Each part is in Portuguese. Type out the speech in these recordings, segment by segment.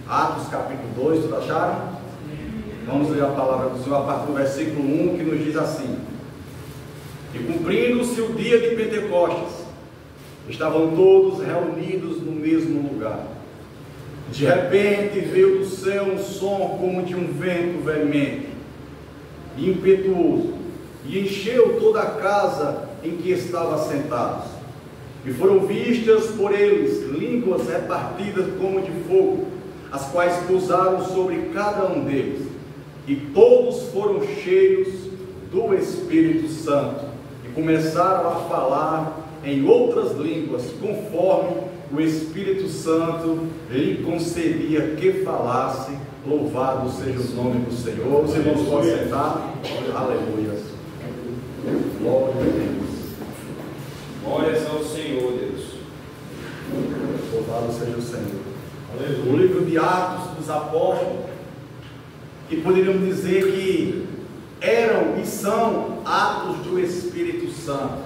Atos capítulo 2, todos acharam? Vamos ler a palavra do Senhor a partir do versículo 1, que nos diz assim: E cumprindo-se o dia de Pentecostes, estavam todos reunidos no mesmo lugar. De repente veio do céu um som como de um vento veemente e impetuoso, e encheu toda a casa em que estavam sentados. E foram vistas por eles línguas repartidas como de fogo, as quais pousaram sobre cada um deles. E todos foram cheios do Espírito Santo, e começaram a falar em outras línguas, conforme o Espírito Santo lhe concedia que falasse. Louvado seja o nome do Senhor. Os irmãos podem sentar. Aleluia. Glória a Deus. Glórias ao Senhor, Deus. Louvado seja o Senhor. Aleluia. O livro de Atos dos Apóstolos, que poderíamos dizer que eram e são atos do Espírito Santo.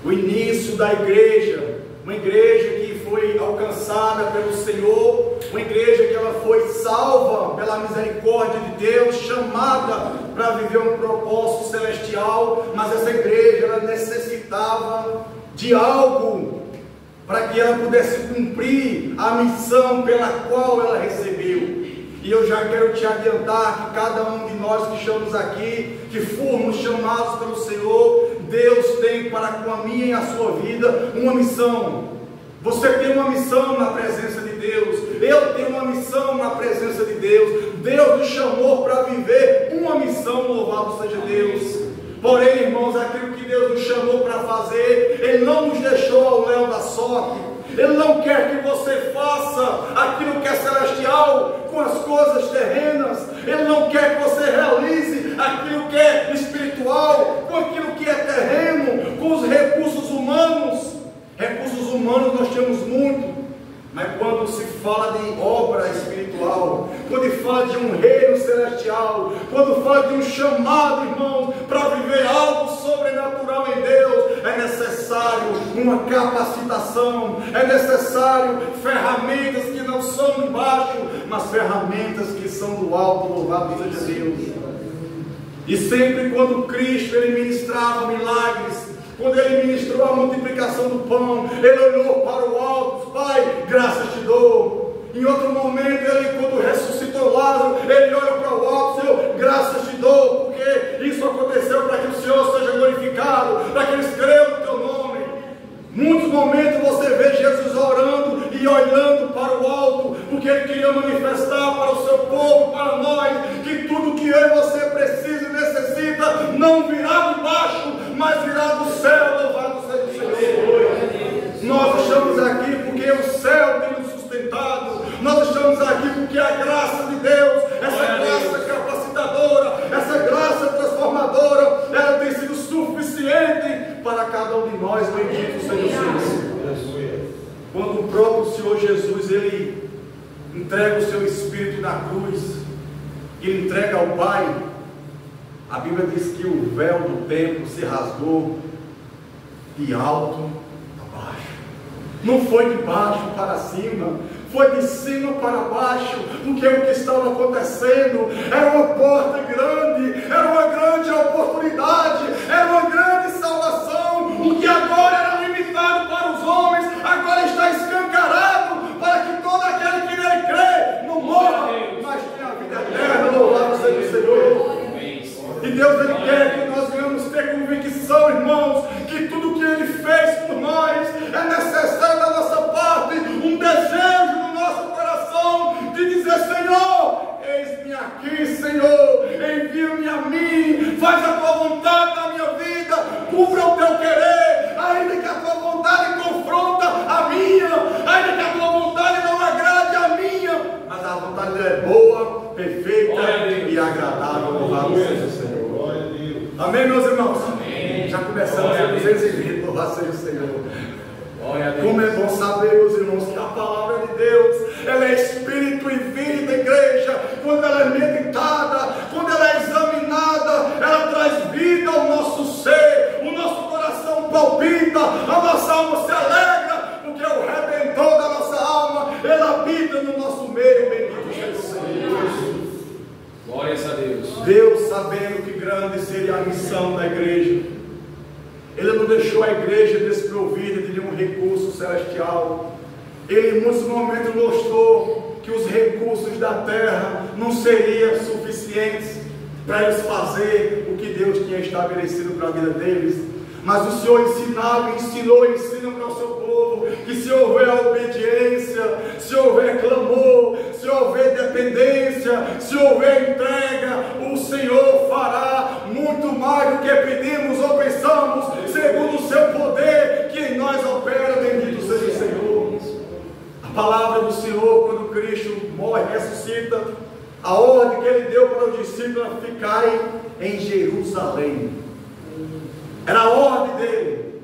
O início da igreja, uma igreja que foi alcançada pelo Senhor, uma igreja que ela foi salva pela misericórdia de Deus, chamada para viver um propósito celestial, mas essa igreja ela necessitava de algo para que ela pudesse cumprir a missão pela qual ela recebeu. E eu já quero te adiantar que cada um de nós que estamos aqui, que fomos chamados pelo Senhor, Deus tem para com a minha e a sua vida uma missão. Você tem uma missão na presença de Deus, eu tenho uma missão na presença de Deus. Deus nos chamou para viver uma missão, louvado seja Deus. Porém, irmãos, aquilo que Deus nos chamou para fazer, Ele não nos deixou ao léu da sorte. Ele não quer que você faça aquilo que é celestial com as coisas terrenas. Ele não quer que você realize aquilo que é espiritual com aquilo que é terreno, com os recursos humanos. Recursos humanos nós temos muito, mas quando se fala de obra espiritual, quando se fala de um reino celestial, quando fala de um chamado, irmão, para viver algo sobrenatural em Deus, é necessário uma capacitação, é necessário ferramentas que não são de baixo, mas ferramentas que são do alto, louvado seja Deus. E sempre quando Cristo ele ministrava milagres, quando ele ministrou a multiplicação do pão, ele olhou para o alto: Pai, graças te dou. Em outro momento, ele, quando ressuscitou Lázaro, ele olha para o alto: Senhor, graças te dou, porque isso aconteceu para que o Senhor seja glorificado, para que eles creiam no teu nome. Muitos momentos você vê Jesus orando e olhando para o alto, porque ele queria manifestar para o seu povo, para nós, que tudo que eu e você precisa e necessita não virá de baixo, mas virá do céu. Louvado seja o Senhor. Nós estamos aqui porque o céu tem nos sustentado. Nós estamos aqui porque a graça de Deus, essa graça capacitadora, essa graça transformadora, ela tem sido suficiente para cada um de nós. Bendito seja o Senhor. Quando o próprio Senhor Jesus ele entrega o seu Espírito na cruz, ele entrega ao Pai, a Bíblia diz que o véu do templo se rasgou de alto a baixo. Não foi de baixo para cima, foi de cima para baixo, porque o que estava acontecendo era uma porta grande, era uma grande oportunidade, era uma grande salvação. O que agora era limitado para os homens, agora está escancarado para que todo aquele que nele crê não morra, mas tenha a vida eterna. Louvado seja o Senhor. E Deus ele quer que nós venhamos ter convicção, irmãos, que tudo que Ele fez por nós é necessário da nossa parte, um desejo no nosso coração de dizer: Senhor, eis-me aqui, Senhor, envia-me a mim, faz a tua vontade na minha vida, cumpra o teu querer, ainda que a tua vontade confronta a minha, ainda que a tua vontade não agrade a minha, mas a vontade dele é boa, perfeita e agradável. Louvado seja o Senhor. Amém, meus irmãos? Amém. Já começamos a 220, louvado seja o Senhor. Como é bom saber, meus irmãos, que a palavra de Deus, ela é espírito e vida, igreja. Quando ela é meditada, quando ela é examinada, ela traz vida ao nosso ser, o nosso coração palpita, a nossa alma se alegra, porque o Redentor da nossa alma, ele habita no nosso meio, bendito seja o Senhor. Glórias a Deus. Deus, sabendo que grande seria a missão da igreja, Ele não deixou a igreja desprovida de nenhum recurso celestial. Ele em muitos momentos mostrou que os recursos da terra não seriam suficientes para eles fazer o que Deus tinha estabelecido para a vida deles. Mas o Senhor ensinava, ensinou e ensina para o seu povo que se houver obediência, se houver clamor, se houver dependência, se houver entrega, o Senhor fará muito mais do que pedimos ou pensamos, segundo o seu poder que em nós opera. Bendito seja o Senhor. A palavra do Senhor, quando Cristo morre e ressuscita, a ordem que Ele deu para os discípulos ficarem em Jerusalém. Era a ordem dele.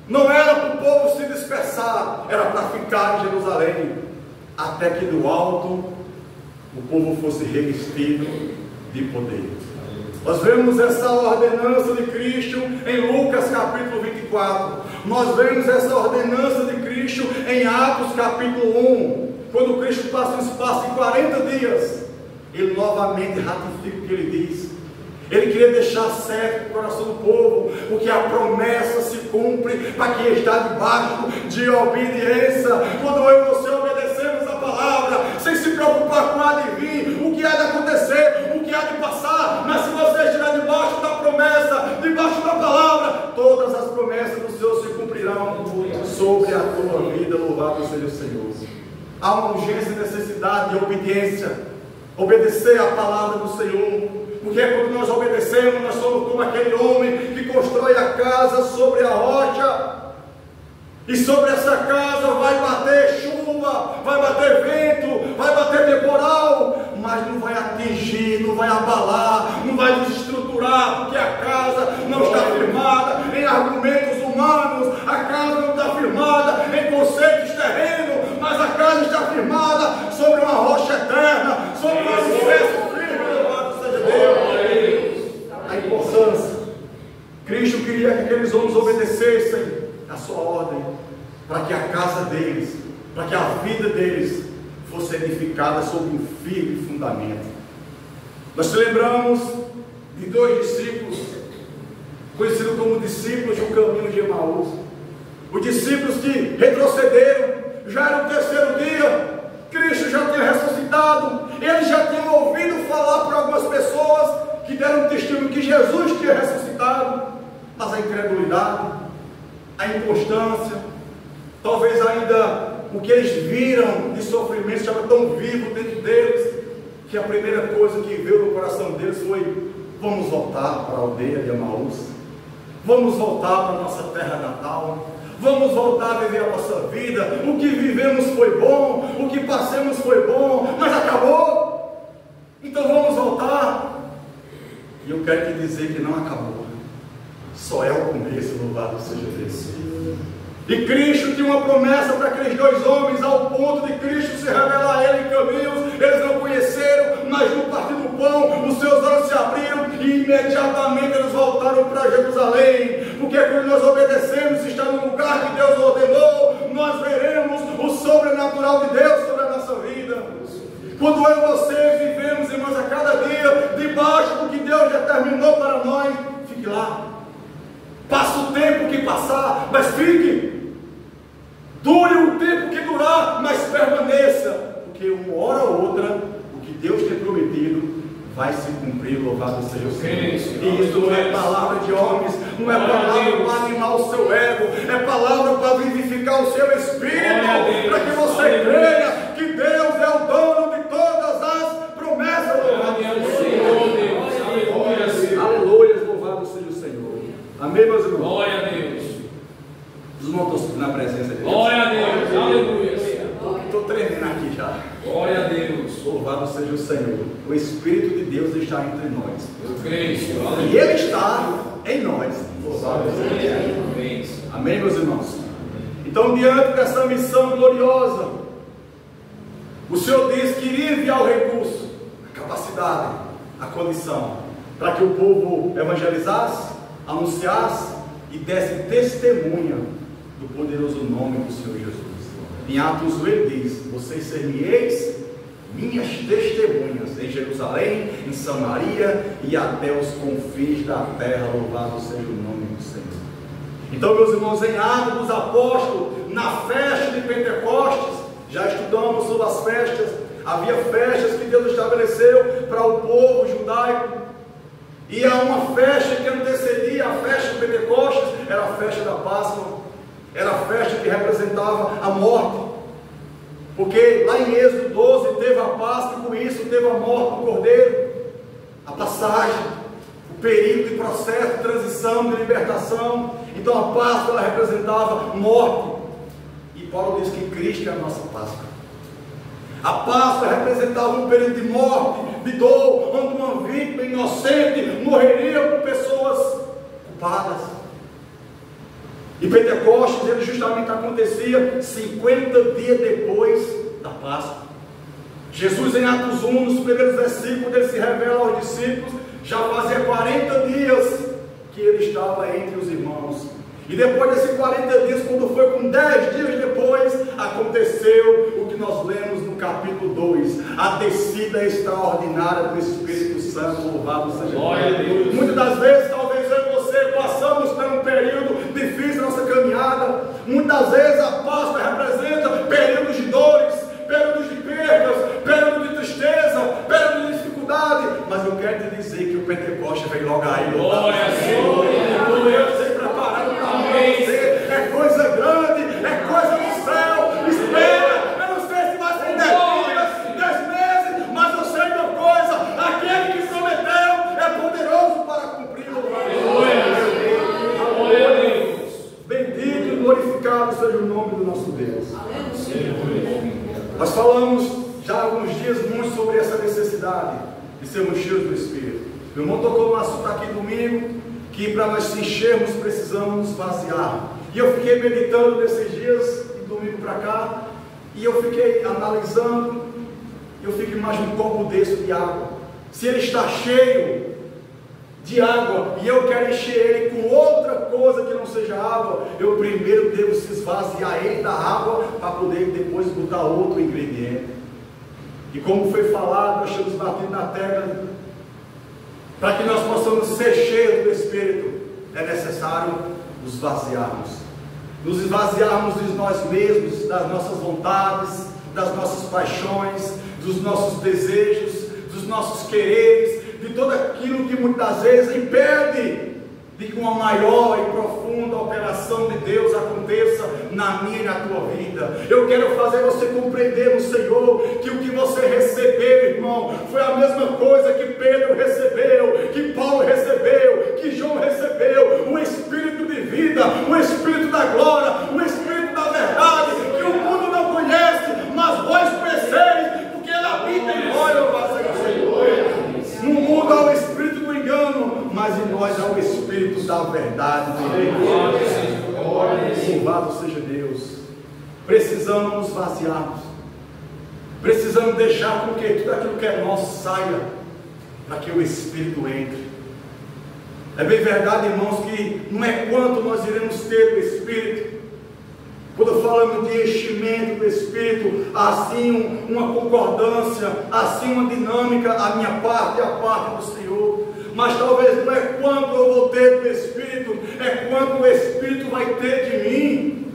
Não era para o povo se dispersar, era para ficar em Jerusalém, até que do alto o povo fosse revestido de poder. Nós vemos essa ordenança de Cristo em Lucas capítulo 24. Nós vemos essa ordenança de Cristo em Atos capítulo 1. Quando Cristo passa um espaço de 40 dias, Ele novamente ratifica o que Ele diz. Ele queria deixar certo o coração do povo, porque a promessa se cumpre para quem está debaixo de obediência. Quando eu e você obedecemos a palavra, sem se preocupar com o há de vir, o que há de acontecer, o que há de passar, mas se você estiver debaixo da promessa, debaixo da palavra, todas as promessas do Senhor se cumprirão sobre a tua vida. Louvado seja o Senhor. Há uma urgência e necessidade de obediência, obedecer a palavra do Senhor. Porque quando nós obedecemos, nós somos como aquele homem que constrói a casa sobre a rocha, e sobre essa casa vai bater chuva, vai bater vento, vai bater temporal, mas não vai atingir, não vai abalar, não vai desestruturar, porque a casa não está firmada em argumentos humanos, a casa não está firmada em conceitos terrenos, mas a casa está firmada sobre uma rocha eterna, sobre um alicerce firme. Louvado seja Deus. A importância. Cristo queria que aqueles homens obedecessem a sua ordem, para que a casa deles, para que a vida deles fosse edificada sobre um firme fundamento. Nós te lembramos de dois discípulos, conhecidos como discípulos do caminho de Emaús. Os discípulos que retrocederam, já era o terceiro dia, Cristo já tinha ressuscitado, eles já tinham ouvido falar por algumas pessoas que deram testemunho que Jesus tinha ressuscitado, mas a incredulidade, a inconstância, talvez ainda o que eles viram de sofrimento estava tão vivo dentro deles, que a primeira coisa que veio no coração deles foi: vamos voltar para a aldeia de Emaús, vamos voltar para a nossa terra natal, vamos voltar a viver a nossa vida. O que vivemos foi bom, o que passamos foi bom, mas acabou, então vamos voltar. E eu quero te dizer que não acabou, só é o começo. Louvado seja Deus. E Cristo tinha uma promessa para aqueles dois homens, ao ponto de Cristo se revelar a eles em caminhos. Eles não conheceram, mas no partir do pão, os seus olhos se abriram e imediatamente eles voltaram para Jerusalém. Porque quando nós obedecemos, está no lugar que Deus ordenou, nós veremos o sobrenatural de Deus sobre a nossa vida. Quando eu e você vivemos, irmãos, a cada dia, debaixo do que Deus determinou para nós, fique lá. Passa o tempo que passar, mas fique. Dure o tempo que durar, mas permaneça. Porque uma hora ou outra, o que Deus tem prometido vai se cumprir. Louvado seja o Senhor. E isso não é palavra de homens, não é palavra para animar o seu ego, é palavra para vivificar o seu espírito, para que você creia que Deus é o dono de todas as promessas. Louvado seja o Senhor. Aleluia, louvado seja o Senhor. Amém, meus irmãos? Glória a Deus. Desmontou na presença de Deus. Glória a Deus. Aleluia. Estou tremendo aqui já. Glória a Deus. Louvado seja o Senhor. O Espírito de Deus está entre nós. Eu creio. E Ele está em nós. Louvado seja Deus. Amém, meus irmãos? Então, diante dessa missão gloriosa, o Senhor diz que iria enviar o recurso, a capacidade, a condição, para que o povo evangelizasse, anunciasse e desse testemunha do poderoso nome do Senhor Jesus. Em Atos ele diz vocês ser-me-eis minhas testemunhas em Jerusalém, em Samaria e até os confins da terra. Louvado seja o nome do Senhor. Então, meus irmãos, em Atos dos Apóstolos, na festa de Pentecostes, já estudamos sobre as festas. Havia festas que Deus estabeleceu para o povo judaico, e há uma festa que antecedia a festa de Pentecostes, era a festa da Páscoa, era a festa que representava a morte. Porque lá em Êxodo 12 teve a Páscoa, e com isso teve a morte do Cordeiro, a passagem, o período de processo de transição, de libertação. Então a Páscoa ela representava morte, e Paulo diz que Cristo é a nossa Páscoa. A Páscoa representava um período de morte, de dor, onde uma vítima inocente morreria por pessoas culpadas. E Pentecostes, ele justamente acontecia 50 dias depois da Páscoa. Jesus, em Atos 1, nos primeiros versículos, ele se revela aos discípulos. Já fazia 40 dias que ele estava entre os irmãos. E depois desses 40 dias, quando foi com 10 dias depois, aconteceu o que nós lemos no capítulo 2, a descida extraordinária do Espírito Santo. Louvado seja Deus. Muitas das vezes, talvez eu e você passamos por um período difícil na nossa caminhada. Muitas vezes a Páscoa representa períodos de dores, períodos de perdas, períodos de tristeza, períodos de dificuldade. Mas eu quero te dizer que o Pentecoste vem logo aí. Glória a Deus. Eu sei preparado para você. É coisa grande, é coisa do céu. Espera. Eu não sei se vai ser 10 dias, 10 meses, mas eu sei de uma coisa: aquele que prometeu é poderoso para cumpri-lo. Bendito e glorificado seja o nome do nosso Deus. Nós falamos já há alguns dias muito sobre essa necessidade de sermos cheios do Espírito. Meu irmão tocou no assunto aqui domingo, que para nós se enchermos precisamos nos vaziar. E eu fiquei meditando nesses dias, de domingo para cá, e eu fiquei analisando, eu fico imaginando um copo desse de água. Se ele está cheio de água e eu quero encher ele com outra coisa que não seja água, eu primeiro devo se esvaziar ele da água para poder depois botar outro ingrediente. E como foi falado, nós estamos batendo na tecla, para que nós possamos ser cheios do Espírito, é necessário nos esvaziarmos de nós mesmos, das nossas vontades, das nossas paixões, dos nossos desejos, dos nossos quereres, de tudo aquilo que muitas vezes impede de que uma maior e profunda operação de Deus aconteça na minha e na tua vida. Eu quero fazer você compreender no Senhor que o que você recebeu, irmão, foi a mesma coisa que Pedro recebeu, que Paulo recebeu, que João recebeu: o Espírito de vida, o Espírito da glória, o Espírito da verdade, que o mundo não conhece, mas vós conheceis, porque ele habita em vós. No mundo há o espírito do engano, mas em nós há o espírito da verdade. Louvado seja Deus. Precisamos nos vaziarmos, precisamos deixar com que tudo aquilo que é nosso saia, para que o Espírito entre. É bem verdade, irmãos, que não é quanto nós iremos ter do Espírito. Quando falamos de enchimento do Espírito, assim uma concordância, assim uma dinâmica, a minha parte e a parte do Senhor. Mas talvez não é quanto eu vou ter do Espírito, é quanto o Espírito vai ter de mim.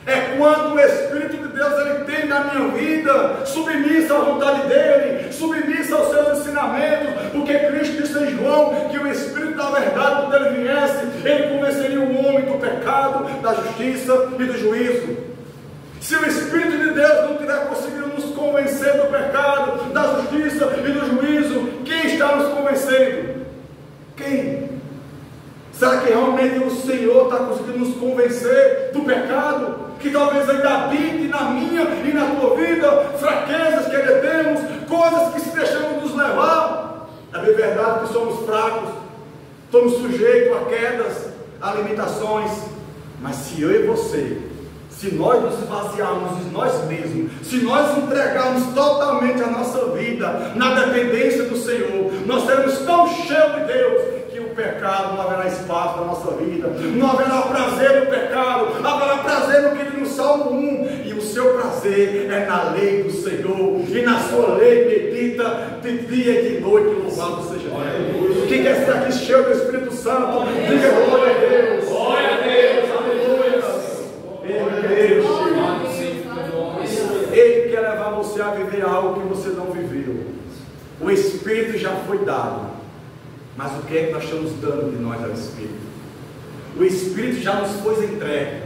É quanto o Espírito de Deus ele tem na minha vida, submissa à vontade dele, submissa aos seus ensinamentos, porque Cristo disse em João que o Espírito da verdade, quando ele viesse, ele convenceria o homem do pecado, da justiça e do juízo. Se o Espírito de Deus não tiver conseguido nos convencer do pecado, da justiça e do juízo, quem está nos convencendo? Quem? Será que realmente o Senhor está conseguindo nos convencer do pecado? Que talvez ainda habite na minha e na tua vida fraquezas que ainda temos, coisas que se deixamos nos levar. É bem verdade que somos fracos, estamos sujeitos a quedas, a limitações. Mas se eu e você, se nós nos esvaziarmos de nós mesmos, se nós entregarmos totalmente a nossa vida na dependência do Senhor, nós seremos tão cheios de Deus que o pecado não haverá espaço na nossa vida, não haverá prazer no pecado, haverá prazer no que diz no Salmo 1, e o seu prazer é na lei do Senhor, e na sua lei medita de dia e de noite. Louvado seja Deus. Quem quer ser aqui cheio do Espírito Santo, diga glória a Deus. Glória a Deus, aleluia. Ele quer levar você a viver algo que você não viveu. O Espírito já foi dado, mas o que é que nós estamos dando de nós ao Espírito? O Espírito já nos foi entregue,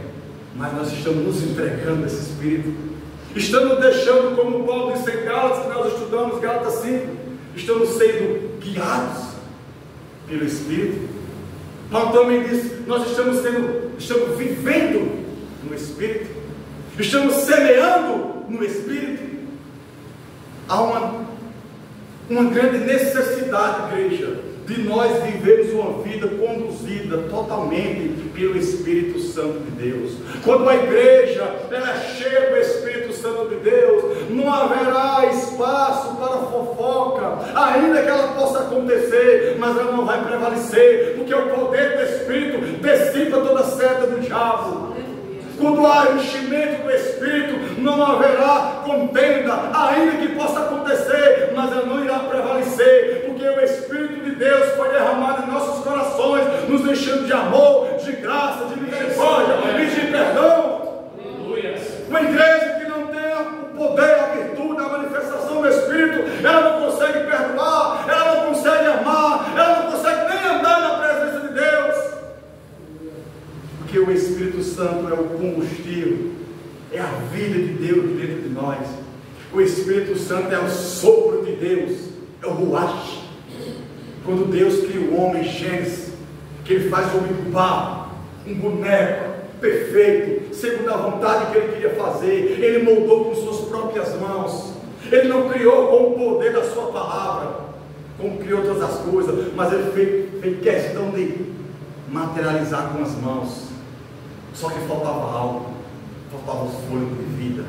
mas nós estamos nos entregando a esse Espírito. Estamos deixando, como Paulo disse em Gálatas, que nós estudamos, Gálatas 5, estamos sendo guiados pelo Espírito. Paulo também disse, nós estamos vivendo no Espírito, estamos semeando no Espírito. Há uma grande necessidade, igreja, de nós vivermos uma vida conduzida totalmente pelo Espírito Santo de Deus. Quando a igreja ela é cheia do Espírito Santo de Deus, não haverá espaço para fofoca, ainda que ela possa acontecer, mas ela não vai prevalecer, porque o poder do Espírito dissipa toda seta do diabo. Quando há enchimento do Espírito, não haverá contenda, ainda que possa acontecer, mas ela não irá prevalecer, porque o Espírito de Deus foi derramado em nossos corações, nos enchendo de amor, de graça, de misericórdia e de perdão. Uma igreja que não tem o poder, a virtude, a manifestação do Espírito, ela não consegue perdoar, ela não consegue amar, ela não consegue nem andar na presença de Deus. Porque o Espírito Santo é o combustível, é a vida de Deus dentro de nós. O Espírito Santo é o sopro de Deus, é o ruach. Quando Deus cria o homem, Gênesis, que Ele faz o homem do barro, um boneco perfeito, segundo a vontade que Ele queria fazer, Ele moldou com suas próprias mãos. Ele não criou com o poder da sua palavra, como criou todas as coisas, mas Ele fez questão de materializar com as mãos. Só que faltava algo, faltava o fôlego de vida,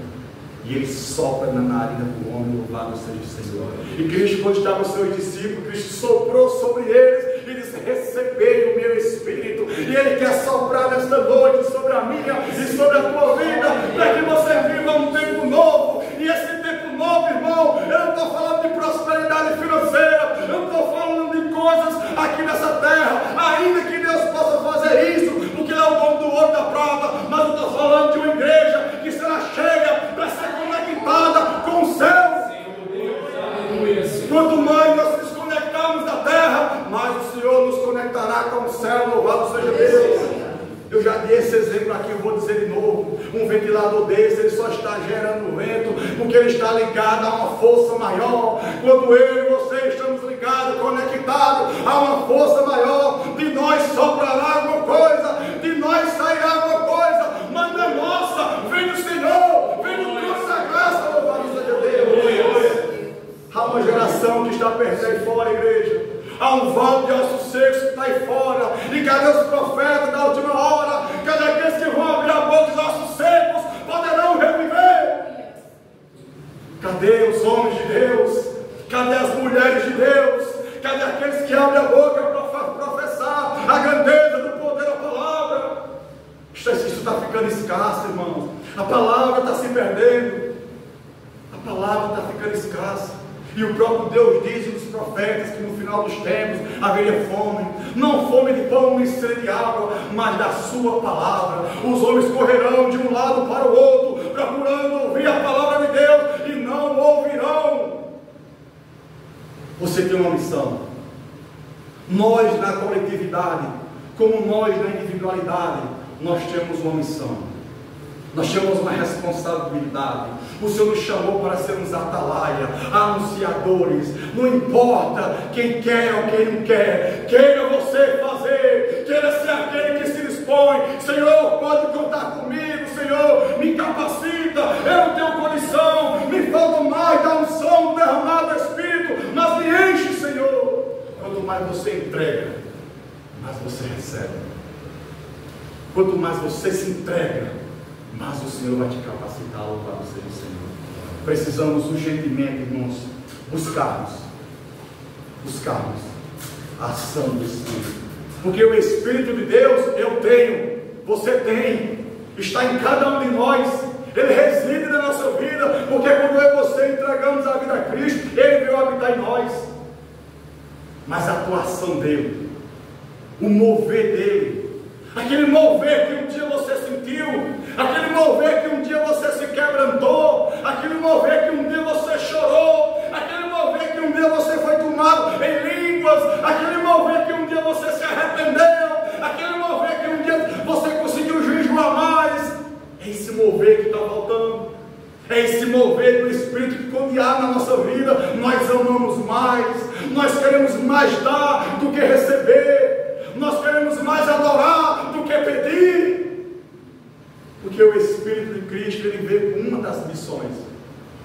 e Ele sopra na narina do homem. Louvado seja o Senhor. E Cristo, quando estava os seus discípulos, Cristo soprou sobre eles e disse: recebei o meu Espírito. E Ele quer soprar nesta noite sobre a minha e sobre a tua vida, para que você viva um tempo novo. E esse tempo novo, irmão, eu não estou falando de prosperidade financeira, eu não estou falando de coisas aqui nessa terra, ainda que Deus possa fazer isso, porque Ele é o dono do ouro e da prata, mas eu estou falando de uma igreja que será cheia para ser conectada com o céu. Quanto mais nós nos conectarmos da terra, mais o Senhor nos conectará com o céu. Louvado seja Deus. Eu já dei esse exemplo aqui, eu vou dizer de novo. Um ventilador desse, ele só está gerando vento porque ele está ligado a uma força maior. Quando eu e você estamos ligados, conectados a uma força maior, de nós soprará alguma coisa, de nós sairá alguma coisa, mas não é nossa, vem do Senhor, vem do Deus da graça. Louvado seja Deus. Há uma geração que está perdendo aí fora, igreja. Há um vale de ossos secos que está aí fora. E cadê os profetas da última hora? Cadê aqueles que vão abrir a boca? Os ossos secos poderão reviver. Cadê os homens de Deus? Cadê as mulheres de Deus? Cadê aqueles que abrem a boca para professar a grandeza do poder da palavra? Isso está ficando escasso, irmãos. A palavra está se perdendo. A palavra está ficando escassa. E o próprio Deus diz nos profetas que no final dos tempos haveria fome. Não fome de pão nem sede de água, mas da sua palavra. Os homens correrão de um lado para o outro, procurando ouvir a palavra de Deus, e não ouvirão. Você tem uma missão. Nós na coletividade, como nós na individualidade, nós temos uma missão. Nós temos uma responsabilidade. O Senhor nos chamou para sermos atalaia, anunciadores. Não importa quem quer ou quem não quer, queira você fazer, queira ser aquele que se dispõe. Senhor, pode contar comigo. Senhor, me capacita, eu tenho condição, me falta mais da unção, derramada do Espírito, mas me enche, Senhor. Quanto mais você entrega, mais você recebe. Quanto mais você se entrega, mas o Senhor vai te capacitar. Louvado seja o Senhor. Precisamos urgentemente, irmãos, buscarmos a ação do Espírito, porque o Espírito de Deus eu tenho, você tem, está em cada um de nós. Ele reside na nossa vida, porque quando eu e você entregamos a vida a Cristo, Ele veio habitar em nós. Mas a atuação dEle, o mover dEle, aquele mover que um dia você sentiu, aquele mover que um dia você se quebrantou, aquele mover que um dia você chorou, aquele mover que um dia você foi tomado em línguas, aquele mover que um dia você se arrependeu, aquele mover que um dia você conseguiu jejuar mais. É esse mover que está faltando. É esse mover do Espírito que quando há na nossa vida, nós amamos mais, nós queremos mais dar do que receber, nós queremos mais adorar do que pedir. Porque o Espírito de Cristo, Ele veio com uma das missões.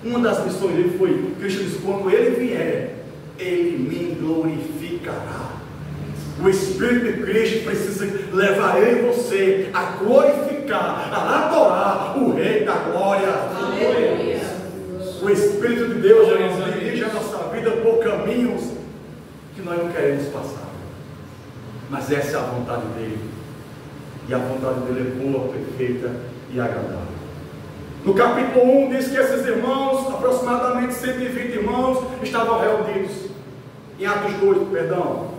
Uma das missões dele foi, Cristo disse, quando Ele vier, Ele me glorificará. O Espírito de Cristo precisa levar eu e você a glorificar, a adorar o Rei da Glória. Aleluia. O Espírito de Deus dirige a nossa vida por caminhos que nós não queremos passar. Mas essa é a vontade dele. E a vontade dele é boa, perfeita e agradável. No capítulo 1 diz que esses irmãos, aproximadamente 120 irmãos, estavam reunidos. Em Atos 2, perdão.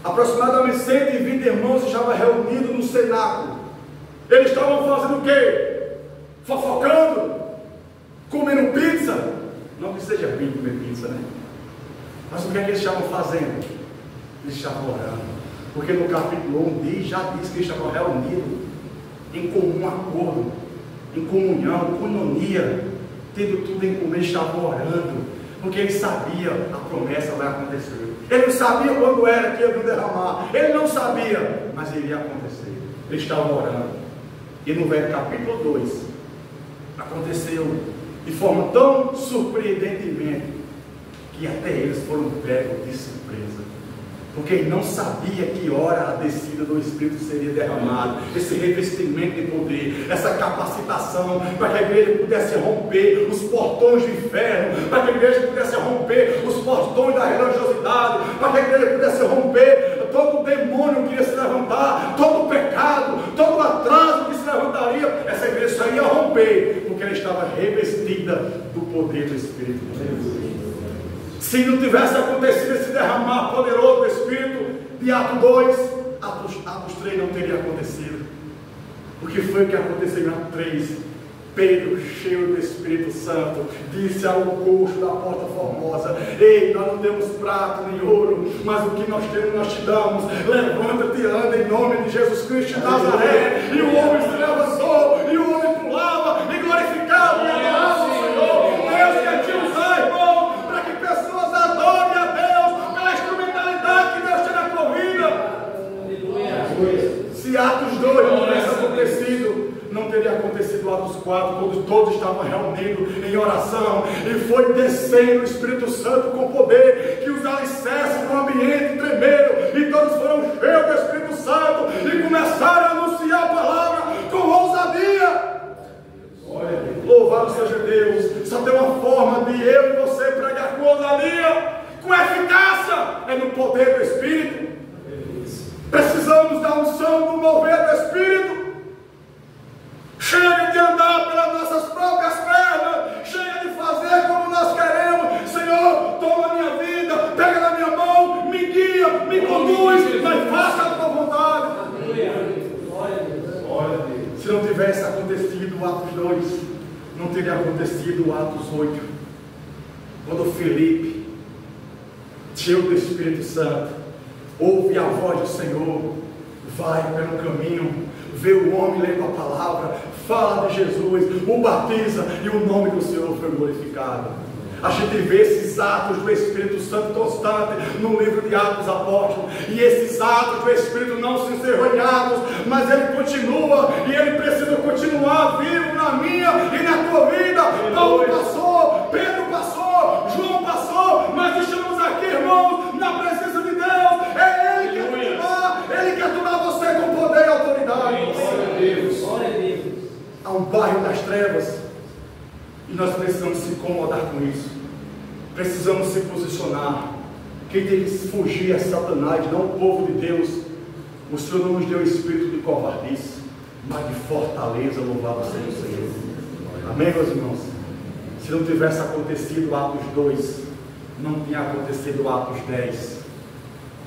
Aproximadamente 120 irmãos estavam reunidos no cenáculo. Eles estavam fazendo o quê? Fofocando, comendo pizza. Não que seja bem comer pizza, né? Mas o que é que eles estavam fazendo? Eles estavam orando. Porque no capítulo 1 já diz que eles estavam reunidos em comum acordo, em comunhão, coinonia, tendo tudo em comum. Eles estavam orando, porque eles sabiam a promessa vai acontecer. Ele não sabia quando era que ia derramar. Ele não sabia, mas iria acontecer. Eles estavam orando. E no capítulo 2, aconteceu de forma tão surpreendentemente que até eles foram pegos de surpresa. Porque ele não sabia que hora a descida do Espírito seria derramada, esse revestimento de poder, essa capacitação, para que a igreja pudesse romper os portões do inferno, para que a igreja pudesse romper os portões da religiosidade, para que a igreja pudesse romper todo o demônio que ia se levantar, todo o pecado, todo o atraso que se levantaria. Essa igreja só ia romper, porque ela estava revestida do poder do Espírito de Deus. Se não tivesse acontecido esse derramar poderoso do Espírito de Atos 2, Atos 3 não teria acontecido. O que foi que aconteceu em Atos 3? Pedro, cheio do Espírito Santo, disse ao coxo da porta formosa: ei, nós não temos prata nem ouro, mas o que nós temos nós te damos. Levanta-te e anda em nome de Jesus Cristo de Nazaré. E o homem se levantou, e o homem pulava, e glorificava e adorava o Senhor. Deus quer te usar, irmão, para que pessoas adorem a Deus pela instrumentalidade que Deus tem na tua vida. Se Atos 2 não tivesse acontecido, não teria acontecido Atos 4, quando todos estavam reunidos em oração, e foi descendo o Espírito Santo com poder, que os alicerces do ambiente tremeram, e todos foram cheios do Espírito Santo, e começaram a anunciar a palavra com ousadia. Louvado seja Deus. Só tem uma forma de eu e você pregar com ousadia, com eficácia, é no poder do Espírito. Precisamos da unção do mover do Espírito. Chega de andar pelas nossas próprias pernas, chega de fazer como nós queremos. Senhor, toma a minha vida, pega na minha mão, me guia, me conduz, mas faça a tua vontade. Se não tivesse acontecido o Atos 2, não teria acontecido o Atos 8, quando Filipe, cheio do Espírito Santo, ouve a voz do Senhor, vai pelo caminho, vê o homem lendo a palavra, fala de Jesus, o batiza, e o nome do Senhor foi glorificado. A gente vê esses atos do Espírito Santo constante no livro de Atos Apóstolos, e esses atos do Espírito não se encerram em Atos, mas ele continua, e ele precisa continuar vivo na minha e na tua vida. Paulo passou, Pedro passou, João passou, mas estamos aqui, irmãos, na presença de Deus. É Ele que quer tomar, Ele quer tomar você com poder e autoridade. Glória a Deus. Há um bairro das trevas, e nós precisamos se incomodar com isso. Precisamos se posicionar. Quem tem que fugir é Satanás, não o povo de Deus. O Senhor não nos deu espírito de covardice, mas de fortaleza. Louvado seja o Senhor. Amém, meus irmãos? Se não tivesse acontecido Atos 2, não tinha acontecido Atos 10.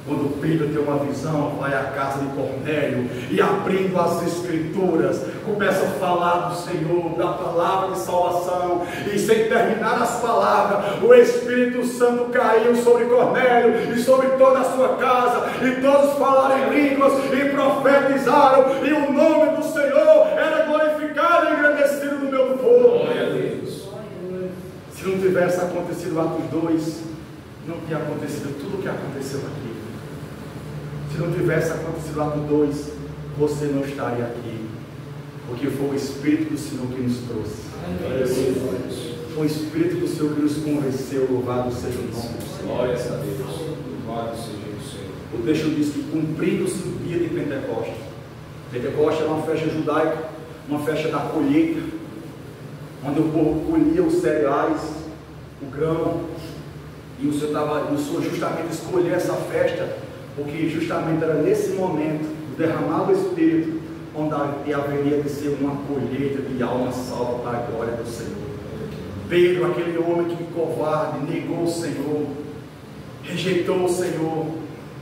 Quando Pedro tem uma visão, vai à casa de Cornélio e, abrindo as escrituras, começa a falar do Senhor, da palavra de salvação, e sem terminar as palavras, o Espírito Santo caiu sobre Cornélio e sobre toda a sua casa, e todos falaram em línguas e profetizaram, e o nome do Senhor era glorificado e engrandecido no meu povo. Glória a Deus. Se não tivesse acontecido Atos 2, não tinha acontecido tudo o que aconteceu aqui. Se não tivesse acontecido Atos 2, você não estaria aqui, porque foi o Espírito do Senhor que nos trouxe. Foi o Espírito do Senhor que nos convenceu. Louvado seja o nome do Senhor. Glória a Deus. Louvado seja o Senhor. O texto diz que cumprindo-se o dia de Pentecostes. Pentecostes era uma festa judaica, uma festa da colheita, onde o povo colhia os cereais, o grão, e o Senhor justamente escolheu essa festa, porque justamente era nesse momento do derramado Espírito, onde haveria de ser uma colheita de alma salva para a glória do Senhor. Pedro, aquele homem que covarde, negou o Senhor, rejeitou o Senhor,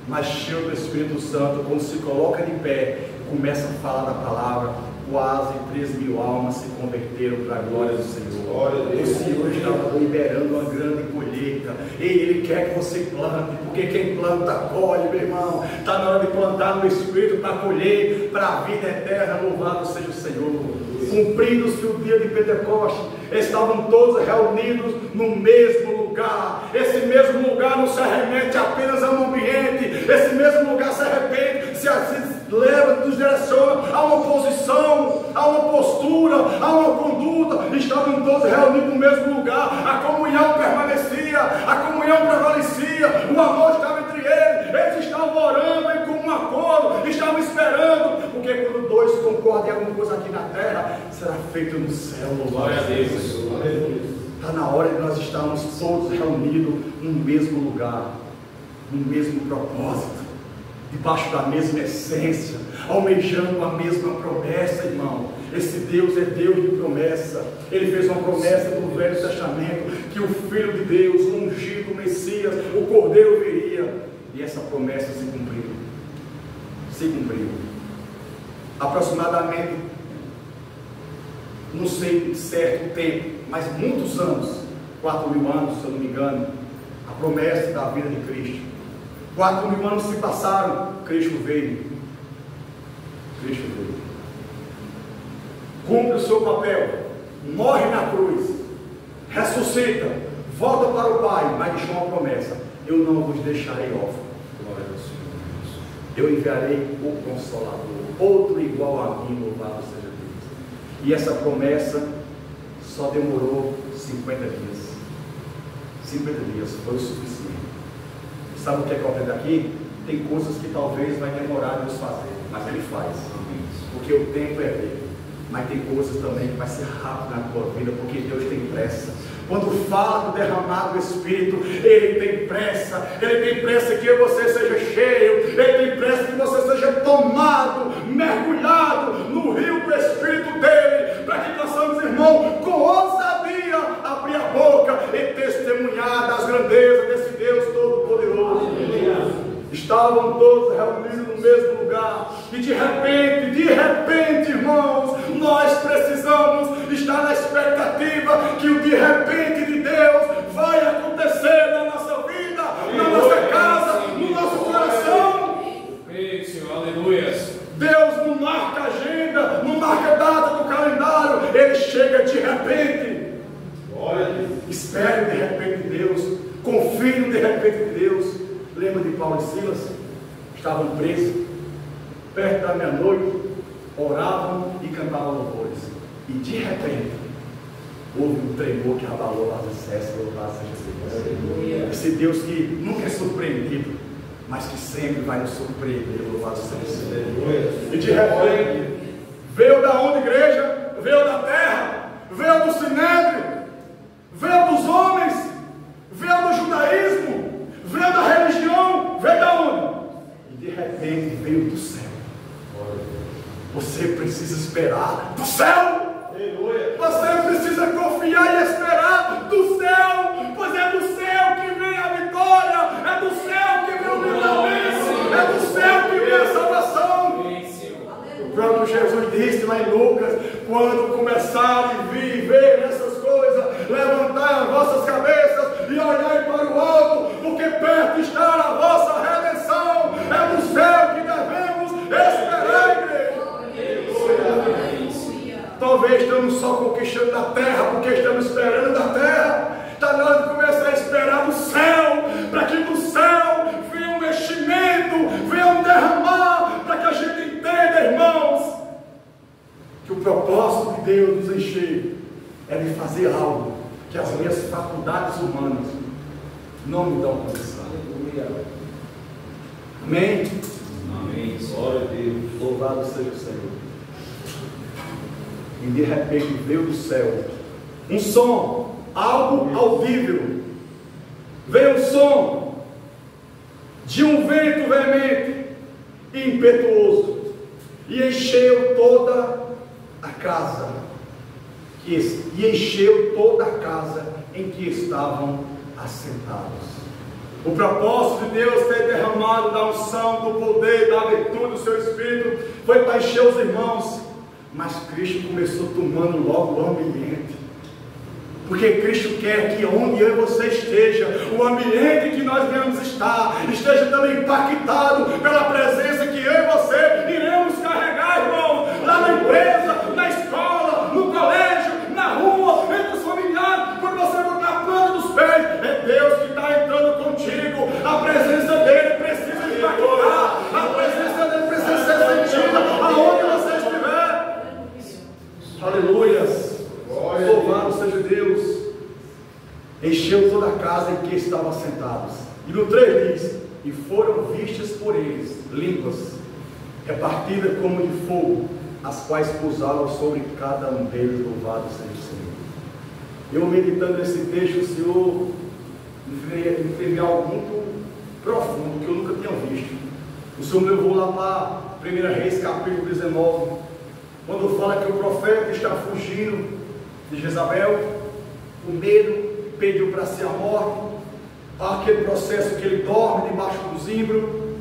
mas cheio do Espírito Santo, quando se coloca de pé, começa a falar da palavra, quase 3.000 almas se converteram para a glória do Senhor. O Senhor estava liberando uma grande colheita, e Ele quer que você plante, porque quem planta colhe, meu irmão. Está na hora de plantar no Espírito para colher para a vida eterna. Louvado seja o Senhor. Cumprindo-se o dia de Pentecostes, estavam todos reunidos no mesmo lugar. Esse mesmo lugar não se arremete apenas a um ambiente, esse mesmo lugar se arrepende, se leva, nos direciona a uma posição, a uma postura, a uma conduta. Estavam todos reunidos no mesmo lugar, a comunhão permanecia, a comunhão prevalecia, o amor estava entre eles estavam orando em comum acordo, estavam esperando, porque quando dois concordam em alguma coisa aqui na terra, será feito no céu. Glória a Deus. Está na hora de nós estarmos todos reunidos no mesmo lugar, no mesmo propósito, debaixo da mesma essência, almejando a mesma promessa, irmão. Esse Deus é Deus de promessa. Ele fez uma promessa no Velho Testamento, que o Filho de Deus, o ungido, o Messias, o Cordeiro viria, e essa promessa se cumpriu. Se cumpriu. Aproximadamente, não sei certo o tempo, mas muitos anos, 4.000 anos, se eu não me engano, a promessa da vida de Cristo. 4.000 anos se passaram, Cristo veio. Cristo veio. Cumpre o seu papel, morre na cruz, ressuscita, volta para o Pai, mas deixou uma promessa: eu não vos deixarei órfãos. Eu enviarei o Consolador, outro igual a mim, louvado seja Deus. E essa promessa só demorou 50 dias. 50 dias foi o suficiente. Sabe o que é que eu aprendo aqui? Tem coisas que talvez vai demorar Deus fazer, mas Ele faz, porque o tempo é dele. Mas tem coisas também que vai ser rápido na tua vida, porque Deus tem pressa. Quando fala do derramado do Espírito, Ele tem pressa. Ele tem pressa que você seja cheio. Ele tem pressa que você seja tomado, mergulhado no rio do Espírito dele, para que possamos, irmão, com ousadia abrir a boca e testemunhar das grandezas desse Deus Todo-Poderoso. Estavam todos reunidos no mesmo lugar, e de repente, irmãos, nós precisamos estar na expectativa que o de repente de Deus vai acontecer na nossa vida, na nossa casa, no nosso coração. Ei, Senhor, aleluia. Deus não marca agenda, não marca data do calendário, Ele chega de repente. Glória a Deus. Espere o de repente de Deus, confie no de repente de Deus. Lembra de Paulo e Silas? Estavam presos, perto da meia-noite, oravam e cantavam louvores. E de repente, houve um tremor que abalou as excessos, louvado seja Deus. Esse Deus que nunca é surpreendido, mas que sempre vai nos surpreender, louvado seja Deus. E de repente, veio da onde, igreja? Veio da terra, veio do sinédrio, veio dos homens, veio do judaísmo, veio da religião, veio da onde? E de repente veio do céu. Você precisa esperar do céu. Você precisa conquistando da terra, porque estamos esperando da terra. Está na hora de começar a esperar do céu, para que do céu venha um meximento, venha um derramar, para que a gente entenda, irmãos, que o propósito de Deus nos encher é de fazer algo que as minhas faculdades humanas não me dão condição. Amém? Amém. Glória a Deus. Louvado seja o Senhor. E de repente veio do céu um som, algo audível. Veio o som de um vento veemente e impetuoso, e encheu toda a casa, em que estavam assentados. O propósito de Deus ter derramado da unção, do poder, da virtude do seu Espírito, foi para encher os irmãos, mas Cristo começou tomando logo o ambiente, porque Cristo quer que onde eu e você esteja, o ambiente que nós venhamos estar, esteja também impactado pela presença que eu e você iremos carregar, irmãos, lá na empresa, na escola, no colégio, na rua, entre os familiares, quando você botar a planta dos pés, é Deus que está entrando contigo, a presença dele precisa impactar, a presença dele precisa ser sentida aonde você estiver. Aleluias. Louvado seja Deus. Encheu toda a casa em que estavam assentados. E no 3 diz: e foram vistas por eles línguas repartidas como de fogo, as quais pousaram sobre cada um deles. Louvado seja o Senhor. Eu meditando nesse texto, o Senhor me fez algo muito profundo que eu nunca tinha visto. O Senhor me levou lá para 1 Reis capítulo 19, quando fala que o profeta está fugindo de Jezabel, o medo pediu para si a morte, aquele processo que ele dorme debaixo do zimbro,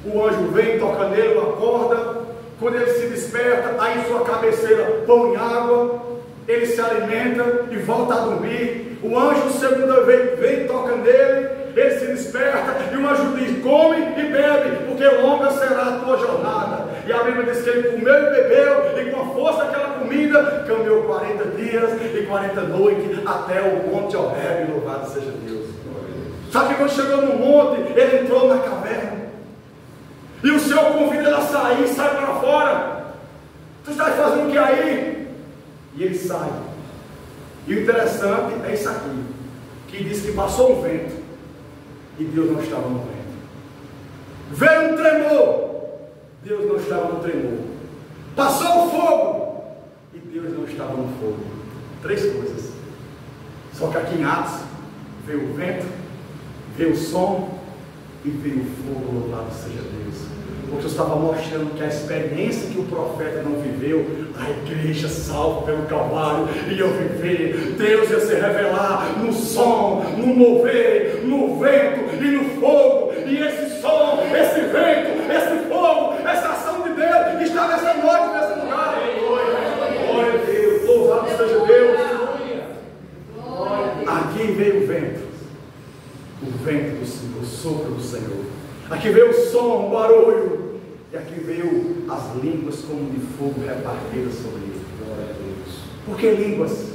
o anjo vem, toca nele, o acorda, quando ele se desperta, aí sua cabeceira pão e água, ele se alimenta e volta a dormir, o anjo segunda vez vem, toca nele, ele se desperta, e o anjo diz: come e bebe, porque longa será a tua jornada. E a Bíblia diz que ele comeu e bebeu, e com a força daquela comida, caminhou 40 dias e 40 noites até o monte Horebe. Louvado seja Deus. Sabe que quando chegou no monte, ele entrou na caverna, e o Senhor convida ele a sair, sai para fora. Tu estás fazendo o que aí? E ele sai. E o interessante é isso aqui, que diz que passou um vento, e Deus não estava no vento. Veio um tremor, Deus não estava no tremor. Passou o fogo, e Deus não estava no fogo. 3 coisas. Só que aqui em Atos veio o vento, veio o som e veio o fogo. Louvado seja Deus. Porque eu estava mostrando que a experiência que o profeta não viveu, a igreja salva pelo Calvário ia viver. Deus ia se revelar no som, no mover, no vento e no fogo. E esse som, esse vento, esse fogo, essa ação de Deus está nessa noite, nesse lugar. Glória a Deus, louvado seja Deus. Aqui veio o vento do Senhor, o sopro do Senhor. Aqui veio o som, o barulho, e aqui veio as línguas como de fogo repartidas sobre ele. Glória a Deus. Por que línguas?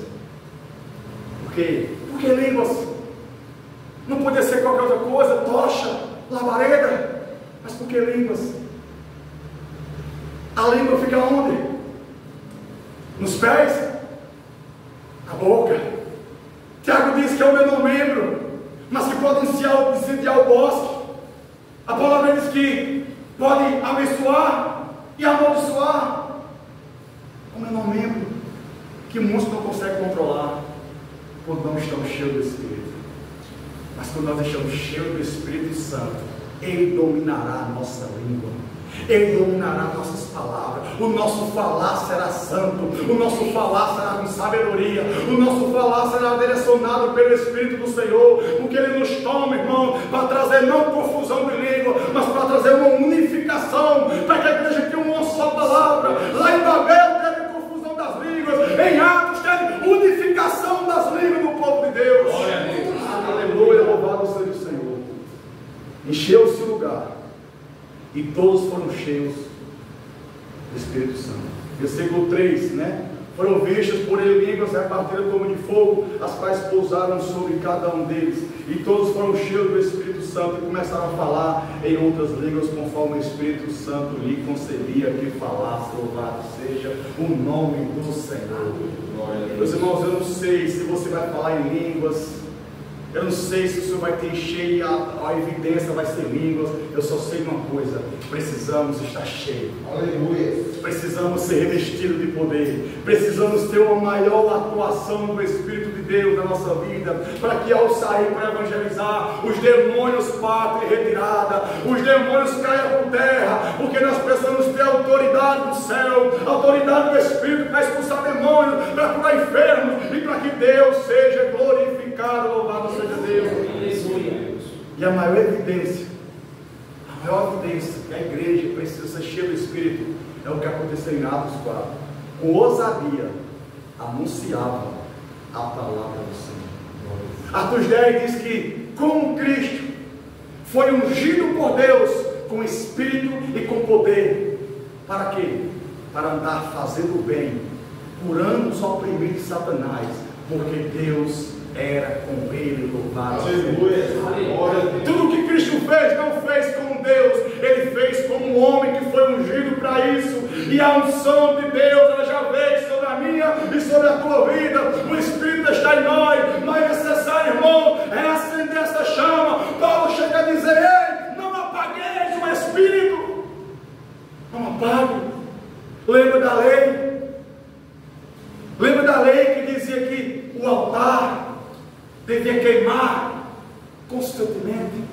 Por quê? Por que línguas? Não podia ser qualquer outra coisa, tocha, labareda, mas por que línguas? A língua fica onde? Nos pés? Na boca. Tiago diz que é o menor membro, mas que pode incendiar o bosque. A palavra diz que pode abençoar e amaldiçoar. O menor membro que muitos não conseguem controlar quando não estamos cheios do Espírito. Mas quando nós estamos cheios do Espírito Santo, Ele dominará a nossa língua, Ele dominará nossas palavras. O nosso falar será santo, o nosso falar será com sabedoria, o nosso falar será direcionado pelo Espírito do Senhor, porque Ele nos toma, irmão, para trazer não confusão de língua, mas para trazer uma unificação, para que a igreja tenha uma só palavra. Lá em Babel teve confusão das línguas, em Atos teve unificação das línguas do povo de Deus. Glória a Deus. Aleluia, louvado seja o Senhor. Encheu-se o lugar, e todos foram cheios do Espírito Santo. Versículo 3, né? Foram vistas por ele línguas repartidas como de fogo, as quais pousaram sobre cada um deles. E todos foram cheios do Espírito Santo e começaram a falar em outras línguas, conforme o Espírito Santo lhe concedia que falasse. Louvado seja o nome do Senhor. Meus irmãos, eu não sei se você vai falar em línguas. Eu não sei se o Senhor vai te encher e a evidência vai ser línguas. Eu só sei uma coisa: precisamos estar cheios. Aleluia. Precisamos ser revestidos de poder. Precisamos ter uma maior atuação do Espírito de Deus na nossa vida, para que ao sair para evangelizar, os demônios partem em retirada, os demônios caiam por terra, porque nós precisamos ter autoridade do céu, autoridade do Espírito para expulsar demônios, para curar enfermos e para que Deus seja glorificado. Louvado seja Deus. E a maior evidência que a igreja precisa ser cheia do Espírito é o que aconteceu em Atos 4. Com ousadia anunciava a palavra do Senhor. Atos 10 diz que, como Cristo foi ungido por Deus com Espírito e com poder, para quê? Para andar fazendo o bem, curando os oprimidos de Satanás, porque Deus era com ele. Louvado. Tudo que Cristo fez, não fez como Deus, ele fez como um homem que foi ungido para isso. E a unção de Deus, ela já veio sobre a minha e sobre a tua vida. O Espírito está em nós, mas é necessário, irmão, é acender essa chama. Paulo chega a dizer: ei, não apagueis o Espírito, não apague. Lembra da lei? Lembra da lei que dizia que o altar devia queimar constantemente?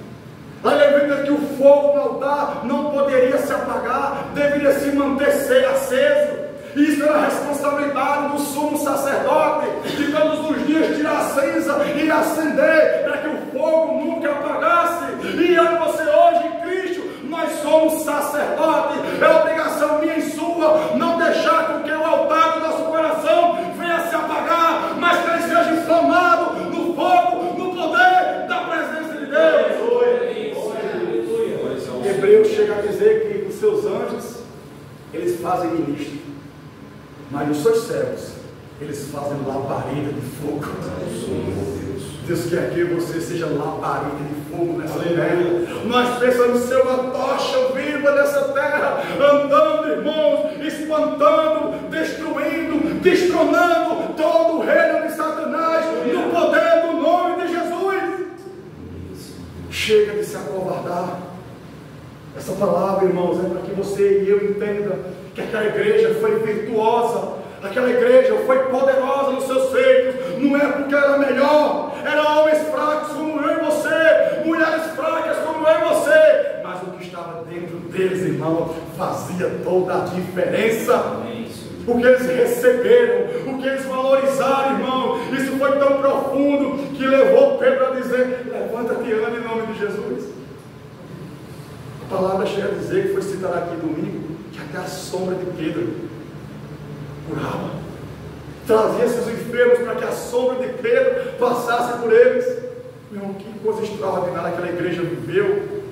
A lei diz que o fogo no altar não poderia se apagar, deveria se manter aceso. Isso era a responsabilidade do sumo sacerdote, de todos os dias tirar a cinza e acender, para que o fogo nunca apagasse. E eu e você hoje em Cristo, nós somos sacerdotes. É obrigação minha e sua não deixar com que o altar do nosso coração venha se apagar, mas que ele seja inflamado no fogo, no poder da presença de Deus. Hebreus chega a dizer que os seus anjos, eles fazem ministro, mas os seus servos, eles fazem labareda de fogo. Deus quer que você seja labareda de fogo nessa terra. Nós precisamos ser uma tocha viva nessa terra, andando, irmãos, espantando, destruindo, destronando todo o reino de Satanás, no poder do nome de Jesus. Chega de se acovardar. Essa palavra, irmãos, é para que você e eu entenda que aquela igreja foi virtuosa, aquela igreja foi poderosa nos seus feitos. Não é porque era melhor, eram homens fracos como eu e você, mulheres fracas como eu e você, mas o que estava dentro deles, irmão, fazia toda a diferença. O que eles receberam, o que eles valorizaram, irmão, isso foi tão profundo que levou Pedro a dizer: levanta-te e anda em nome de Jesus. A palavra chega a dizer, que foi citada aqui domingo, que até a sombra de Pedro curava, trazia seus enfermos para que a sombra de Pedro passasse por eles. Meu, que coisa extraordinária aquela igreja viveu.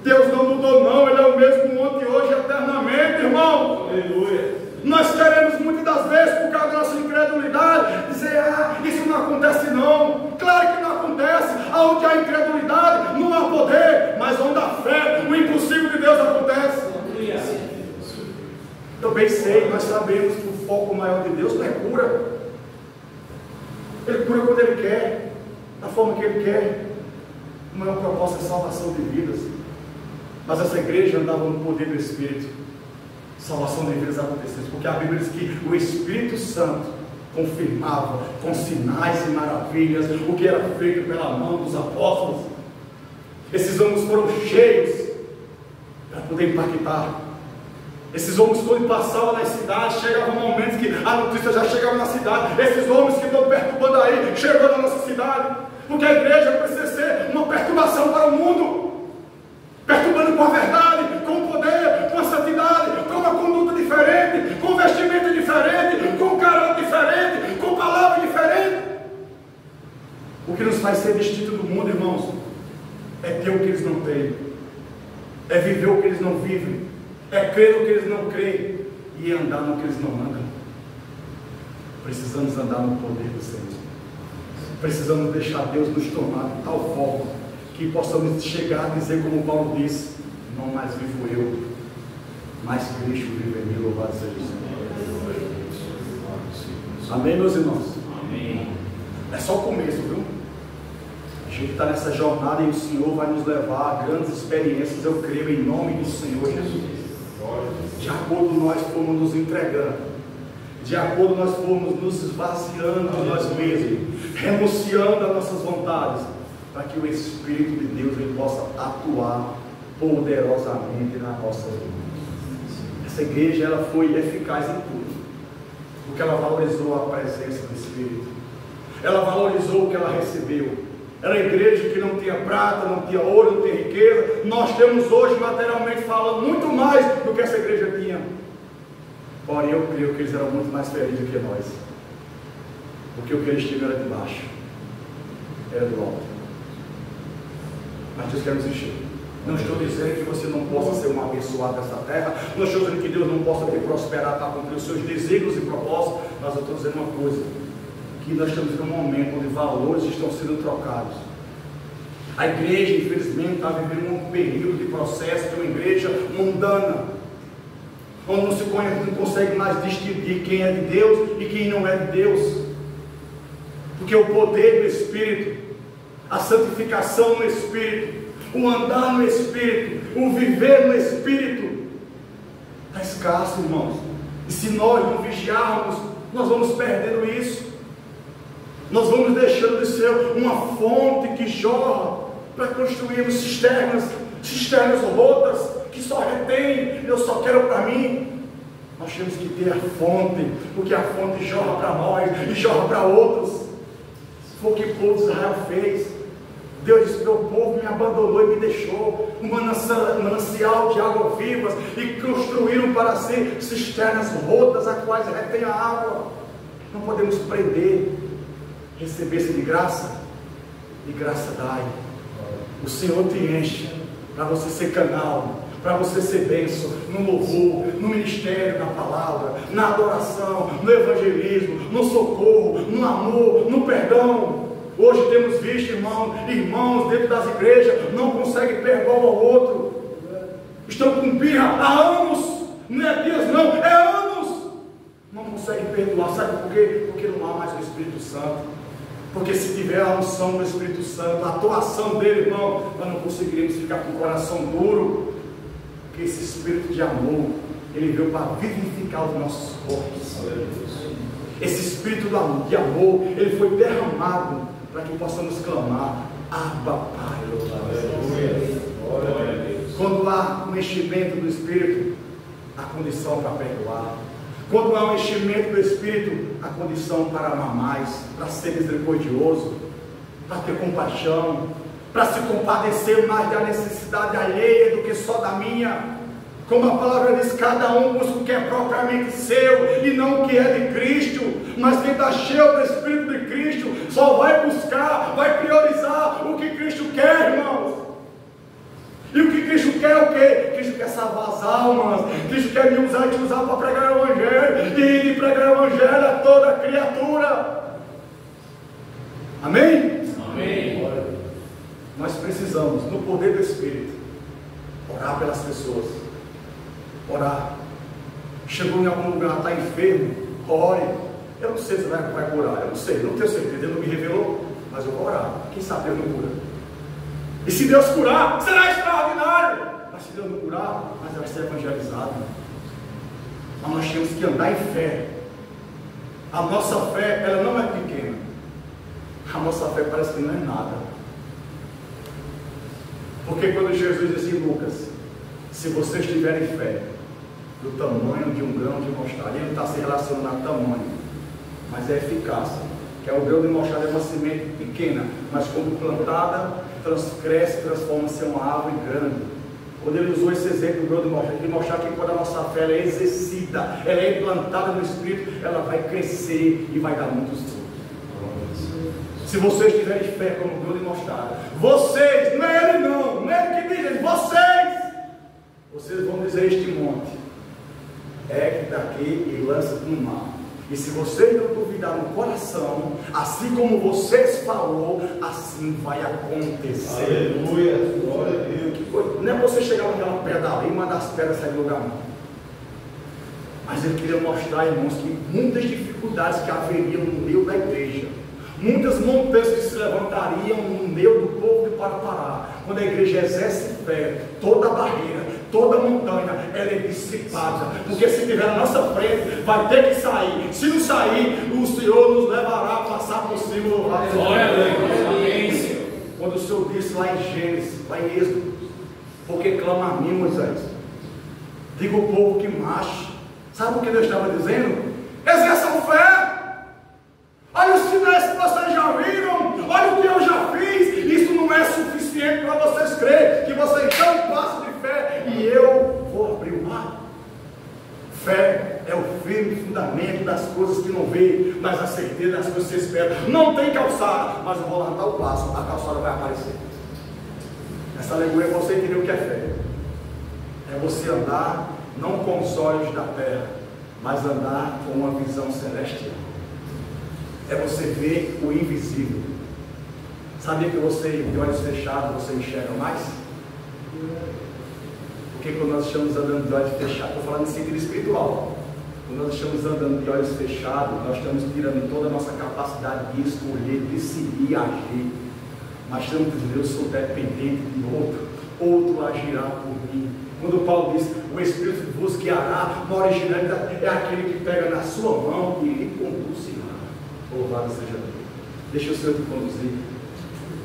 Deus não mudou não, Ele é o mesmo ontem, hoje, eternamente, irmão. Aleluia. Nós queremos muitas das vezes, por causa da nossa incredulidade, dizer: isso não acontece não. Claro que não acontece. Onde há incredulidade não há poder, mas onde há fé, o impossível de Deus acontece. Eu bem sei, nós sabemos que o foco maior de Deus não é cura. Ele cura quando Ele quer, da forma que Ele quer. Não é uma proposta de salvação de vidas, mas essa igreja andava no poder do Espírito. Salvação de vidas acontecendo, porque a Bíblia diz que o Espírito Santo confirmava com sinais e maravilhas o que era feito pela mão dos apóstolos. Esses homens foram cheios para poder impactar. Esses homens, quando passavam nas cidades, chegavam momentos que a notícia já chegava na cidade. Esses homens que estão perturbando aí, chegou na nossa cidade, porque a igreja precisa ser uma perturbação para o mundo, perturbando com a verdade, com o poder, com a santidade, com uma conduta diferente, com vestimento diferente, com caráter diferente, com palavra diferente. O que nos faz ser distinto do mundo, irmãos, é ter o que eles não têm, é viver o que eles não vivem, é crer no que eles não creem e andar no que eles não andam. Precisamos andar no poder do Senhor. Precisamos deixar Deus nos tomar de tal forma que possamos chegar a dizer, como Paulo disse: não mais vivo eu, mas Cristo vive em mim. Louvado seja o Senhor. Amém, meus irmãos? Amém. É só o começo, viu? A gente está nessa jornada e o Senhor vai nos levar a grandes experiências, eu creio, em nome do Senhor Jesus. De acordo nós formos nos entregando, de acordo nós formos nos esvaziando de nós mesmos, renunciando às nossas vontades, para que o Espírito de Deus ele possa atuar poderosamente na nossa vida. Essa igreja ela foi eficaz em tudo, porque ela valorizou a presença do Espírito, ela valorizou o que ela recebeu. Era a igreja que não tinha prata, não tinha ouro, não tinha riqueza. Nós temos hoje, materialmente falando, muito mais do que essa igreja tinha. Porém, eu creio que eles eram muito mais felizes do que nós, porque o que eles tinham era de baixo, era do alto. Mas Deus quer nos encher. Não estou dizendo que você não possa ser um abençoado dessa terra, não estou dizendo que Deus não possa te prosperar para cumprir os seus desígnios e propósitos, mas eu estou dizendo uma coisa: que nós estamos em um momento onde valores estão sendo trocados. A igreja, infelizmente, está vivendo um período de processo de uma igreja mundana, onde não consegue mais distinguir quem é de Deus e quem não é de Deus, porque o poder do Espírito, a santificação no Espírito, o andar no Espírito, o viver no Espírito, está escasso, irmãos. E se nós não vigiarmos, nós vamos perdendo isso. Nós vamos deixando de ser uma fonte que jorra para construirmos cisternas rotas, que só retém, eu só quero para mim. Nós temos que ter a fonte, porque a fonte jorra para nós e jorra para outros. Foi o que o povo de Israel fez. Deus disse: meu povo me abandonou e me deixou um manancial de águas vivas, e construíram para si cisternas rotas, as quais retém a água. Não podemos prender. Receber-se de graça, e graça dai. O Senhor te enche para você ser canal, para você ser bênção no louvor, no ministério, na palavra, na adoração, no evangelismo, no socorro, no amor, no perdão. Hoje temos visto irmãos dentro das igrejas não conseguem perdoar um ao outro, estão com birra há anos, não é dias não, é anos, não conseguem perdoar. Sabe por quê? Porque não há mais o Espírito Santo. Porque se tiver a unção do Espírito Santo, a atuação dele, irmão, nós não conseguiremos ficar com o coração duro. Porque esse Espírito de amor, ele veio para vivificar os nossos corpos. Esse Espírito de amor, ele foi derramado para que possamos clamar: Abba, Pai. Quando há um enchimento do Espírito, a condição para perdoar. Quando há um enchimento do Espírito, a condição para amar mais, para ser misericordioso, para ter compaixão, para se compadecer mais da necessidade alheia do que só da minha. Como a palavra diz, cada um busca o que é propriamente seu e não o que é de Cristo. Mas quem está cheio do Espírito de Cristo só vai buscar, vai priorizar o que Cristo quer, irmãos. E o que Cristo quer é o quê? Cristo quer salvar as almas. Cristo quer me usar e te usar para pregar o Evangelho, e pregar o Evangelho a toda criatura. Amém? Amém. Nós precisamos, no poder do Espírito, orar pelas pessoas. Orar. Chegou em algum lugar, está enfermo, ore. Eu não sei se vai curar, eu não sei, não tenho certeza, ele não me revelou, mas eu vou orar. Quem sabe Deus não cura. E se Deus curar, será extraordinário. Mas se Deus não curar, mas vai ser evangelizado. Mas nós temos que andar em fé. A nossa fé, ela não é pequena. A nossa fé parece que não é nada. Porque quando Jesus disse em Lucas: se vocês tiverem fé do tamanho de um grão de mostarda, ele não está se relacionando a tamanho, mas é eficácia. Que é o grão de mostarda, é uma semente pequena, mas quando plantada, cresce, transforma-se em uma árvore grande. Quando ele usou esse exemplo do grão de mostarda, ele mostrar que quando a nossa fé ela é exercida, ela é implantada no Espírito, ela vai crescer e vai dar muitos frutos. Se vocês tiverem fé como o grão de mostarda, vocês, não é ele não é ele que diz, vocês vão dizer este monte: é que daqui e lança no mar. E se vocês não duvidarem, duvidar no coração, assim como vocês falou, assim vai acontecer. Aleluia, glória a Deus. Que coisa. Não é você chegar naquela pedra ali e mandar as pedras sair do lugar, não. Mas ele queria mostrar, irmãos, que muitas dificuldades que haveriam no meio da igreja, muitas montanhas que se levantariam no meio do povo de Parapará, quando a igreja exerce fé, toda barreira, toda montanha, ela é dissipada, porque se estiver na nossa frente, vai ter que sair. Se não sair, o Senhor nos levará a passar por cima. Glória a Deus. Quando o Senhor disse lá em Gênesis, lá em Êxodo, porque clama a mim, Moisés, diga ao povo que marche. Sabe o que Deus estava dizendo? Exerçam fé. Olha os sinais que vocês já viram, olha o que eu já fiz. Isso não é suficiente para vocês crerem que vocês dão um passo de fé e eu vou abrir o mar. Fé é o firme fundamento das coisas que não vê, mas a certeza das coisas que se espera. Não tem calçada, mas eu vou lá dar o passo, a calçada vai aparecer. Essa alegoria é você entender o que é fé. É você andar não com os olhos da terra, mas andar com uma visão celestial. É você ver o invisível. Sabia que você, de olhos fechados, você enxerga mais? Porque quando nós estamos andando de olhos fechados, estou falando em sentido espiritual. Quando nós estamos andando de olhos fechados, nós estamos tirando toda a nossa capacidade de escolher, decidir, agir. Mas estamos dizendo, eu sou dependente de outro agirá por mim. Quando Paulo diz, o Espírito vos guiará, no original é aquele que pega na sua mão e lhe conduzirá. Louvado seja Deus. Deixa o Senhor te conduzir.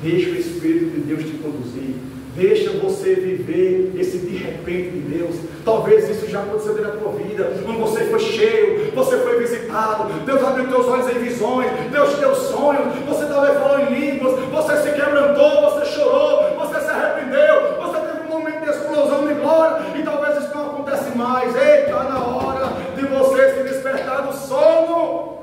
Deixa o Espírito de Deus te conduzir. Deixa você viver esse de repente de Deus. Talvez isso já aconteceu na tua vida, quando você foi cheio, você foi visitado, Deus abriu teus olhos em visões, Deus te deu sonhos, você talvez falou em línguas, você se quebrantou, você chorou, você se arrependeu, você teve um momento de explosão de glória, e talvez isso não acontece mais. Ei, está na hora de você se despertar do sono.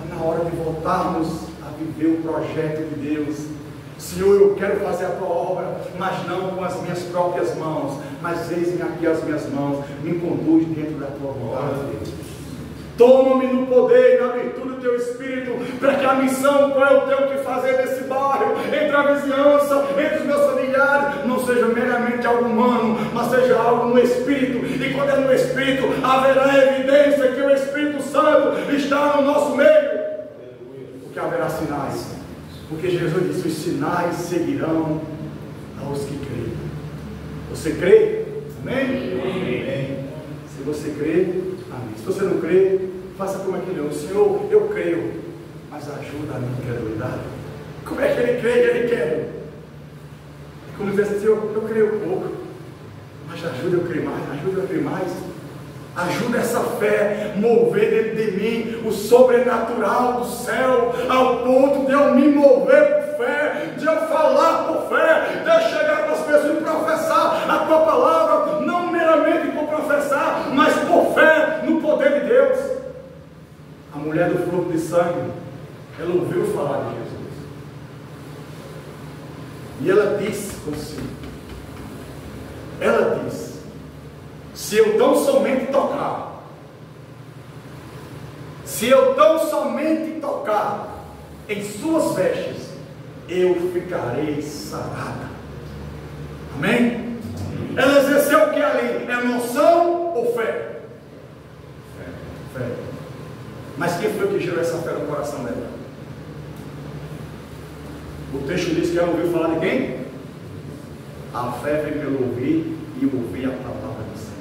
Está na hora de voltarmos a viver o projeto de Deus. Senhor, eu quero fazer a tua obra, mas não com as minhas próprias mãos, mas eis-me aqui as minhas mãos, me conduz dentro da tua vontade. Toma-me no poder e na virtude do teu Espírito, para que a missão qual eu tenho que fazer nesse bairro, entre a vizinhança, entre os meus familiares, não seja meramente algo humano, mas seja algo no Espírito. E quando é no Espírito, haverá evidência que o Espírito Santo está no nosso meio, porque haverá sinais. Porque Jesus disse, os sinais seguirão aos que creem. Você crê? Amém? Amém. Se você crê, amém. Se você não crê, faça como aquele homem. Senhor, eu creio, mas ajuda a minha incredulidade. Como é que ele crê e ele quer? É como dizer assim, Senhor, eu creio pouco, mas ajuda eu a crer mais, ajuda eu a crer mais. Ajuda essa fé mover dentro de mim o sobrenatural do céu, ao ponto de eu me mover por fé, de eu falar por fé, de eu chegar para as pessoas e professar a tua palavra, não meramente por professar, mas por fé no poder de Deus. A mulher do fluxo de sangue, ela ouviu falar de Jesus, e ela disse consigo, ela disse, se eu tão somente tocar, em suas vestes, eu ficarei sarada. Amém? Ela exerceu o que ali? Emoção ou fé? Fé. Mas quem foi que gerou essa fé no coração dela? O texto diz que ela ouviu falar de quem? A fé vem pelo ouvir e ouvir a palavra do Senhor.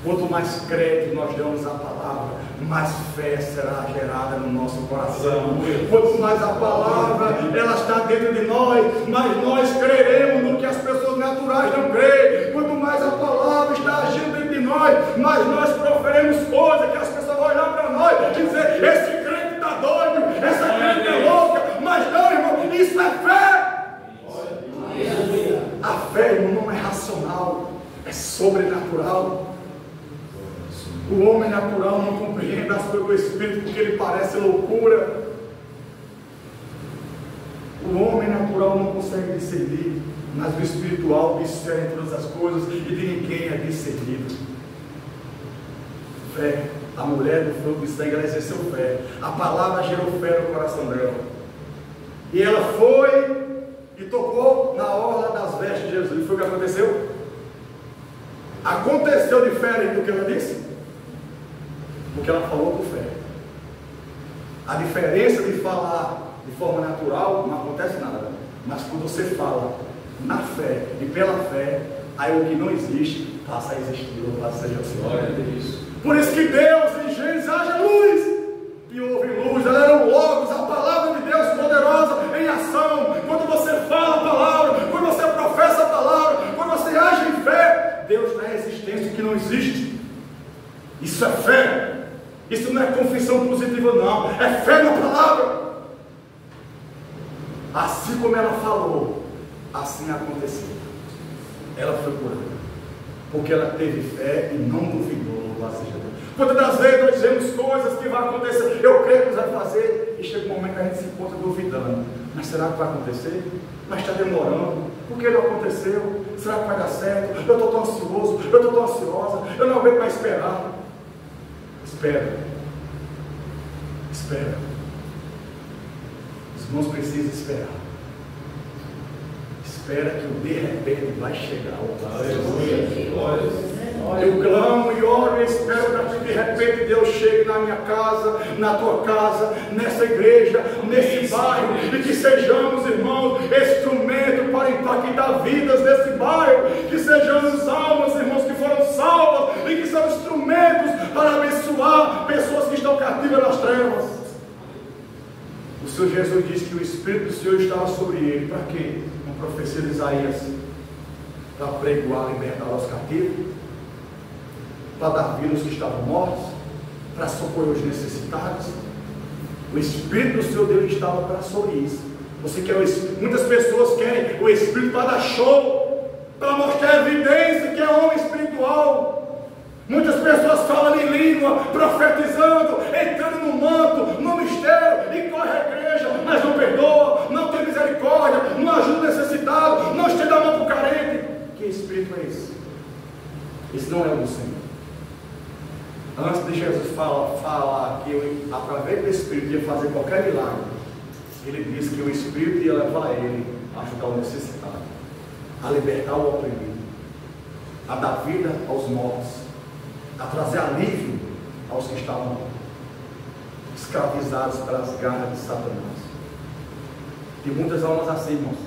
Quanto mais crédito nós damos à palavra, mais fé será gerada no nosso coração. Quanto mais a palavra ela está dentro de nós, mais nós creremos no que as pessoas naturais não creem. Quanto mais a palavra está agindo dentro de nós, mais nós proferemos coisas que as pessoas vão olhar para nós e dizer, esse crente está doido, essa crente é louca. Mas não, irmão, isso é fé. A fé, irmão, não é racional, é sobrenatural. O homem natural não compreende as coisas do Espírito porque ele parece loucura. O homem natural não consegue discernir, mas o espiritual discerne todas as coisas e de ninguém é discernido. Fé, A mulher do fruto de sangue, ela exerceu fé. A palavra gerou fé no coração dela. E ela foi e tocou na orla das vestes de Jesus. E foi o que aconteceu? Aconteceu diferente do que ela disse? Porque ela falou com fé. A diferença de falar de forma natural não acontece nada. Mas quando você fala na fé e pela fé, aí o que não existe passa a existir. Louvado seja o Senhor. Glória a Deus. Por isso que Deus em Gênesis haja luz. E houve luz. Ela era o Logos, a palavra de Deus poderosa em ação. Quando você fala a palavra, quando você professa a palavra, quando você age em fé, Deus dá existência que não existe. Isso é fé. Isso não é confissão positiva, não. É fé na palavra. Assim como ela falou, assim aconteceu. Ela foi curada. Porque ela teve fé e não duvidou. Quantas das vezes nós dizemos coisas que vão acontecer, eu creio que vai fazer, e chega um momento que a gente se encontra duvidando. Mas será que vai acontecer? Mas está demorando. Por que não aconteceu? Será que vai dar certo? Eu estou tão ansioso, eu estou tão ansiosa, eu não aguento mais esperar. Espera. Espera. Os irmãos precisam esperar. Espera que o de repente vai chegar. Eu clamo e oro e espero para que de repente Deus chegue na minha casa, na tua casa, nessa igreja, nesse bairro, e que sejamos, irmãos, instrumento para impactar vidas nesse bairro, que sejamos almas, irmãos, que foram salvas e que são instrumentos para abençoar pessoas que estão cativas nas trevas. O Senhor Jesus disse que o Espírito do Senhor estava sobre ele. Para quê? Uma profecia de Isaías, para pregoar, libertar os cativos, para dar vida aos que estavam mortos, para socorrer os necessitados. O Espírito do Senhor Deus estava para sobre isso. Você quer o Espírito? Muitas pessoas querem o Espírito para dar show, para mostrar evidência que é homem espiritual. Muitas pessoas falam em língua, profetizando, entrando no manto, no mistério, e corre à igreja, mas não perdoa, não tem misericórdia, não ajuda o necessitado, não estende a mão para o carente. Que Espírito é esse? Esse não é o do Senhor. Antes de Jesus falar que através do Espírito ia fazer qualquer milagre, ele disse que o Espírito ia levar ele a ajudar o necessitado, a libertar o oprimido, a dar vida aos mortos, a trazer alívio aos que estavam escravizados pelas garras de Satanás. E muitas almas assim, irmãos,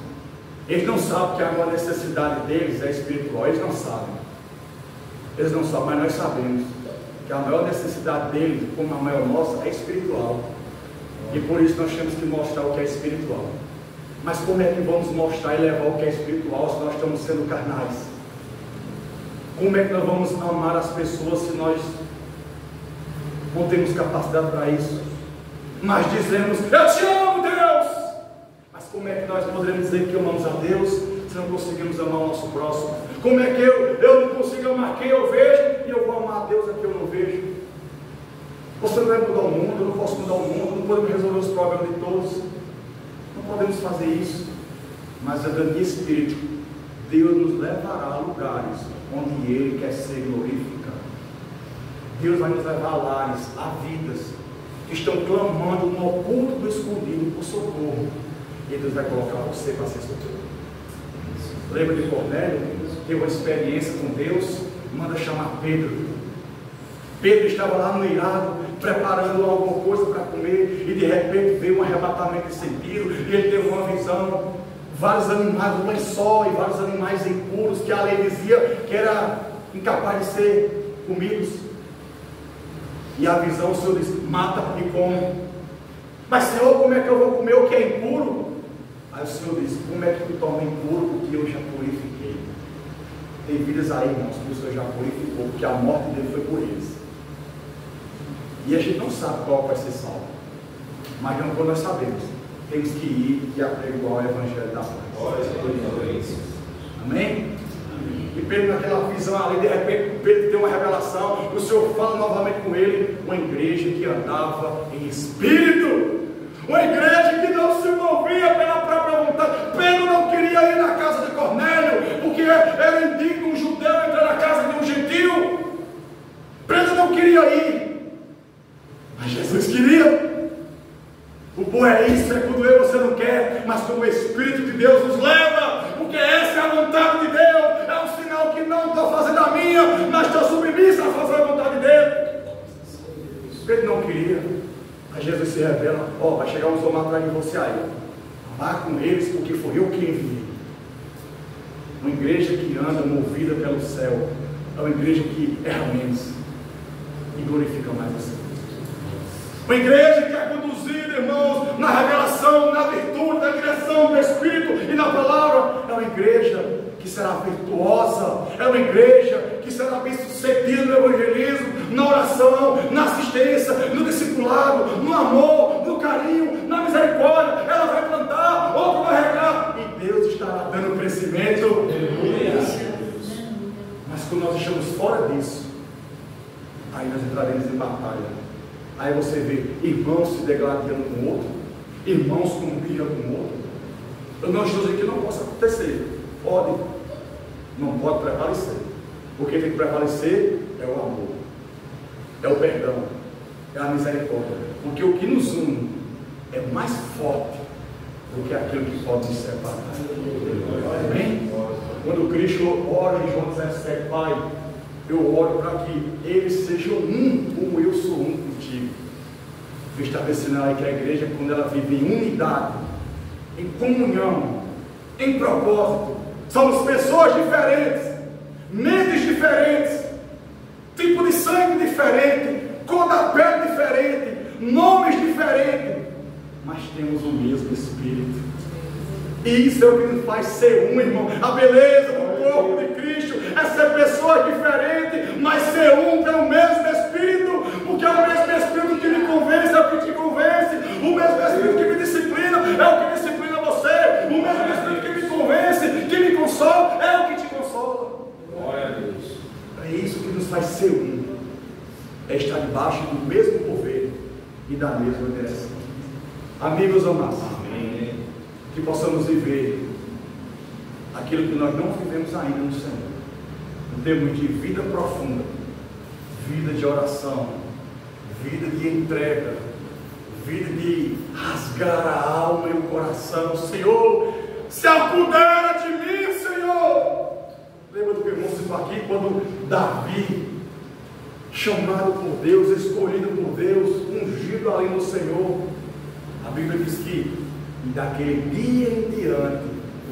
eles não sabem que a maior necessidade deles é espiritual. Eles não sabem, mas nós sabemos que a maior necessidade deles, como a maior nossa, é espiritual. E por isso nós temos que mostrar o que é espiritual. Mas como é que vamos mostrar e levar o que é espiritual se nós estamos sendo carnais? Como é que nós vamos amar as pessoas se nós não temos capacidade para isso? Mas dizemos, eu te amo, Deus! Mas como é que nós poderemos dizer que amamos a Deus se não conseguimos amar o nosso próximo? Como é que eu não consigo amar quem eu vejo e eu vou amar a Deus a quem eu não vejo? Você não vai mudar o mundo, eu não posso mudar o mundo, não podemos resolver os problemas de todos, não podemos fazer isso. Mas andando em espírito, Deus nos levará a lugares onde Ele quer ser glorificado. Deus vai nos levar a lares, a vidas que estão clamando no oculto do escondido por socorro, e Deus vai colocar você para ser socorrido. Lembra de Cornélio? Teve uma experiência com Deus, manda chamar Pedro. Pedro estava lá no eirado, preparando alguma coisa para comer, e de repente veio um arrebatamento de sentido, e ele teve uma visão, vários animais, um lençol e vários animais impuros, que a lei dizia que era incapaz de ser comidos. E a visão, o Senhor disse, mata e come. Mas Senhor, como é que eu vou comer o que é impuro? Aí o Senhor disse, como é que tu torna impuro o que eu já purifiquei? Tem vidas aí, irmãos, que o Senhor já purificou, porque a morte dele foi por eles. E a gente não sabe qual vai ser salvo, mas quando nós sabemos, temos que ir e apregoar o Evangelho da paz. Amém? E Pedro, naquela visão ali, de repente Pedro tem uma revelação, o Senhor fala novamente com ele, uma igreja que andava em espírito, uma igreja que não se movia pela própria vontade. Pedro não queria ir na casa de Cornélio, porque era indigno um judeu entrar na casa de um gentil. Pedro não queria ir, Espírito de Deus nos leva, porque essa é a vontade de Deus. É um sinal que não estou fazendo a minha, mas estou submisso a fazer a vontade dele. Pedro não queria. Aí Jesus se revela: ó, vai chegar uns homens atrás de você aí, vá com eles, porque foi eu que enviei. Uma igreja que anda movida pelo céu é uma igreja que erra menos e glorifica mais você. Uma igreja que é conduzida, irmãos, na revelação, na virtude, na direção do Espírito e na palavra, é uma igreja que será virtuosa, é uma igreja que será bem sucedida no evangelismo, na oração, na assistência, no discipulado, no amor, no carinho, na misericórdia. Ela vai plantar, outro vai regar, e Deus estará dando crescimento. Mas quando nós estamos fora disso, aí nós entraremos em batalha. Aí você vê irmãos se degladiando com o outro, irmãos com birra com o outro. Eu não estou dizendo que não possa acontecer. Pode, não pode prevalecer. Porque tem que prevalecer é o amor, é o perdão, é a misericórdia. Porque o que nos une é mais forte do que aquilo que pode nos separar. Amém? Quando Cristo ora em João 17, Pai, eu oro para que eles sejam um, como eu sou um contigo. Eu estabelecendo aí que a igreja, quando ela vive em unidade, em comunhão, em propósito, somos pessoas diferentes, mentes diferentes, tipo de sangue diferente, cor da pele diferente, nomes diferentes, mas temos o mesmo Espírito. E isso é o que nos faz ser um, irmão. A beleza do corpo de Cristo é ser pessoas diferentes, mas ser um pelo mesmo Espírito, porque é o mesmo Espírito que me convence, é o que te convence, o mesmo Espírito que me disciplina, é o que disciplina você, o mesmo Espírito que me convence, que me consola, é o que te consola. Glória a Deus. É isso que nos faz ser um, é estar debaixo do mesmo governo e da mesma direção. Amigos amados, amém. Que possamos viver aquilo que nós não vivemos ainda no Senhor, em termos de vida profunda, vida de oração, vida de entrega, vida de rasgar a alma e o coração. Senhor, se apodera de mim, Senhor. Lembra do que irmãos aqui, quando Davi, chamado por Deus, escolhido por Deus, ungido ali no Senhor, a Bíblia diz que daquele dia em diante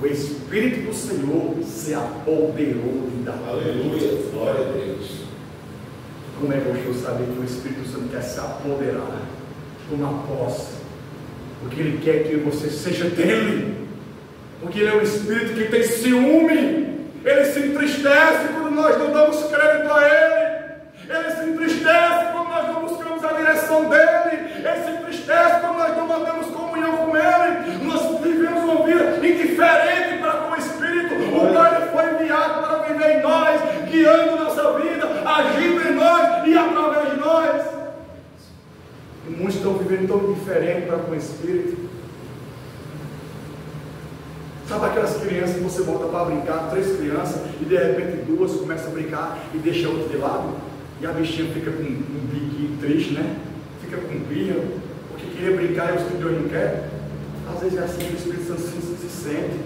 o Espírito do Senhor se apoderou de Davi. Aleluia, glória a Deus. Como é gostoso saber que o Espírito Santo quer se apoderar, tomar posse, porque Ele quer que você seja dele, porque Ele é um Espírito que tem ciúme. Ele se entristece quando nós não damos crédito a Ele, Ele se entristece quando nós não buscamos a direção dele, Ele se entristece quando nós não mantemos comunhão com Ele. Nós vivemos uma vida indiferente para com o Espírito, o qual Ele foi enviado para viver em nós, guiando nossa vida, agindo em nós e através de nós. E muitos estão vivendo tão diferente para com o Espírito. Sabe aquelas crianças que você bota para brincar, 3 crianças, e de repente 2 começam a brincar e deixa a outra de lado, e a bichinha fica com um biquinho triste, né? Fica com birra, porque queria brincar e o Espírito de Deus não quer. Às vezes é assim que o Espírito Santo se sente.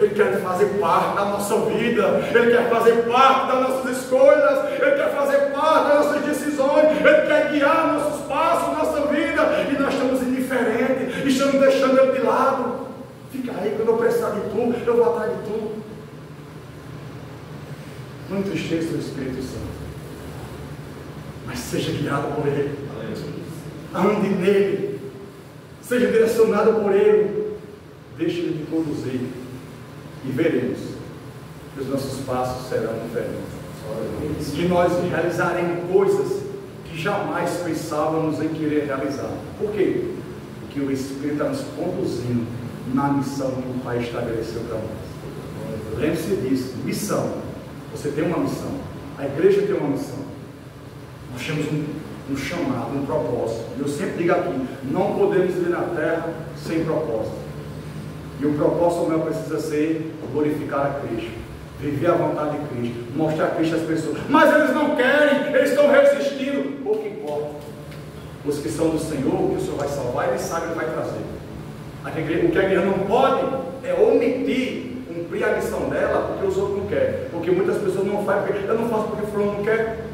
Ele quer fazer parte da nossa vida, Ele quer fazer parte das nossas escolhas, Ele quer fazer parte das nossas decisões, Ele quer guiar nossos passos, nossa vida, e nós estamos indiferentes, estamos deixando Ele de lado. Fica aí, quando eu precisar de tu, eu vou atrás de tu. Não entristeça o Espírito Santo, mas seja guiado por Ele. Ande nele, seja direcionado por Ele. Deixe Ele te conduzir, e veremos que os nossos passos serão diferentes. Que nós realizaremos coisas que jamais pensávamos em querer realizar. Por quê? Porque o Espírito está nos conduzindo na missão que o Pai estabeleceu para nós. Lembre-se disso, missão. Você tem uma missão, a igreja tem uma missão. Nós temos um chamado, um propósito. E eu sempre digo aqui, não podemos viver na terra sem propósito. E o propósito meu precisa ser glorificar a Cristo, viver a vontade de Cristo, mostrar a Cristo às pessoas. Mas eles não querem, eles estão resistindo. Pouco importa. Os que são do Senhor, o que o Senhor vai salvar, Ele sabe o que vai trazer. O que a igreja não pode Porque muitas pessoas não fazem, eu não faço porque fulano não quer.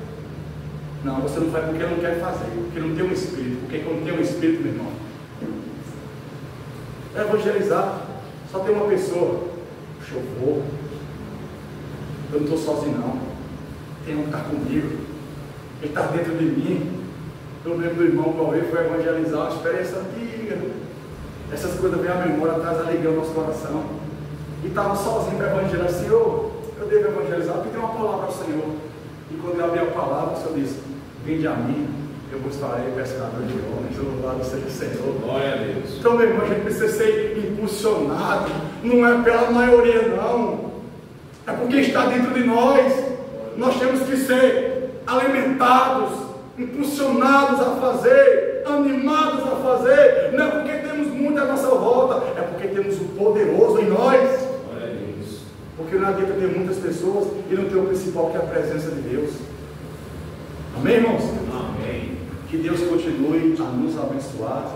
Não, você não faz porque não quer fazer, porque não tem um espírito. Porque quando tem um espírito, meu irmão, é evangelizar. Só tem uma pessoa. Puxa, eu vou. Eu não estou sozinho não. Tem um que está comigo. Ele está dentro de mim. Eu lembro do irmão Cauê foi evangelizar, uma experiência antiga. Essas coisas vêm à memória, traz alegria ao nosso coração. E estava sozinho para evangelizar. Senhor, eu devo evangelizar, porque tem uma palavra ao Senhor. E quando eu abri a palavra, o Senhor disse: vinde a mim, eu vos farei pescador de homens. Louvado seja o Senhor. Glória a Deus. Então, meu irmão, a gente precisa ser impulsionado. Não é pela maioria, não. É porque está dentro de nós. Nós temos que ser alimentados, impulsionados a fazer, animados a fazer. Não é porque temos muito à nossa volta, é porque temos o poderoso em nós. Porque não adianta ter muitas pessoas e não ter o principal, que é a presença de Deus. Amém, irmãos? Amém. Que Deus continue a nos abençoar.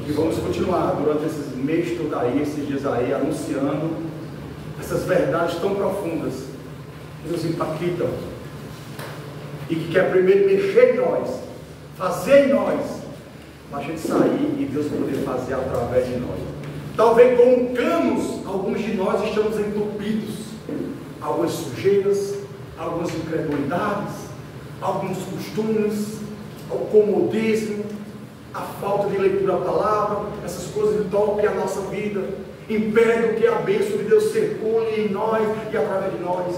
E vamos continuar durante esses meses todos aí, esses dias aí, anunciando essas verdades tão profundas que nos impactam e que quer primeiro mexer em nós, fazer em nós, para a gente sair e Deus poder fazer através de nós. Talvez com canos, alguns de nós estamos entupidos, algumas sujeiras, algumas incredulidades, alguns costumes, o comodismo, a falta de leitura da palavra, essas coisas entopem a nossa vida, impedem que a bênção de Deus circule em nós e através de nós.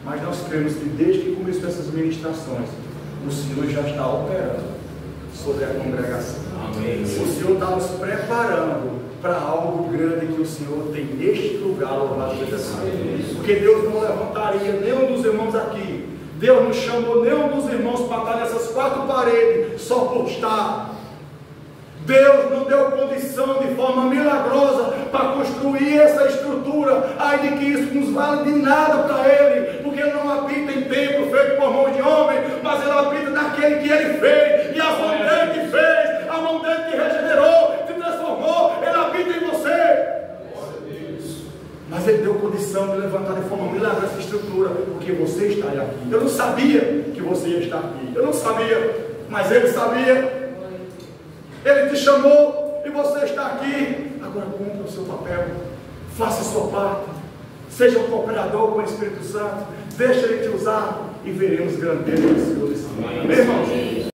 Mas nós cremos que desde que começou essas ministrações, o Senhor já está operando sobre a congregação. Amém. O Senhor está nos preparando para algo grande que o Senhor tem neste lugar, louvado seja Deus. Porque Deus não levantaria nenhum dos irmãos aqui. Deus não chamou nenhum dos irmãos para estar nessas quatro paredes só por estar. Deus não deu condição de forma milagrosa para construir essa estrutura. Ai de que isso nos vale de nada para Ele, porque Ele não habita em templo feito por mão de homem, mas Ele habita naquele que Ele fez, e a mão dele que fez, a mão dele que regenerou, te transformou, Ele habita em você. Mas Ele deu condição de levantar de forma milagrosa essa estrutura, porque você está aqui. Eu não sabia que você ia estar aqui, eu não sabia, mas Ele sabia. Ele te chamou e você está aqui. Agora cumpra o seu papel, faça a sua parte, seja um cooperador com o Espírito Santo, deixa Ele te usar e veremos grandeza do Senhor. Amém, irmãos?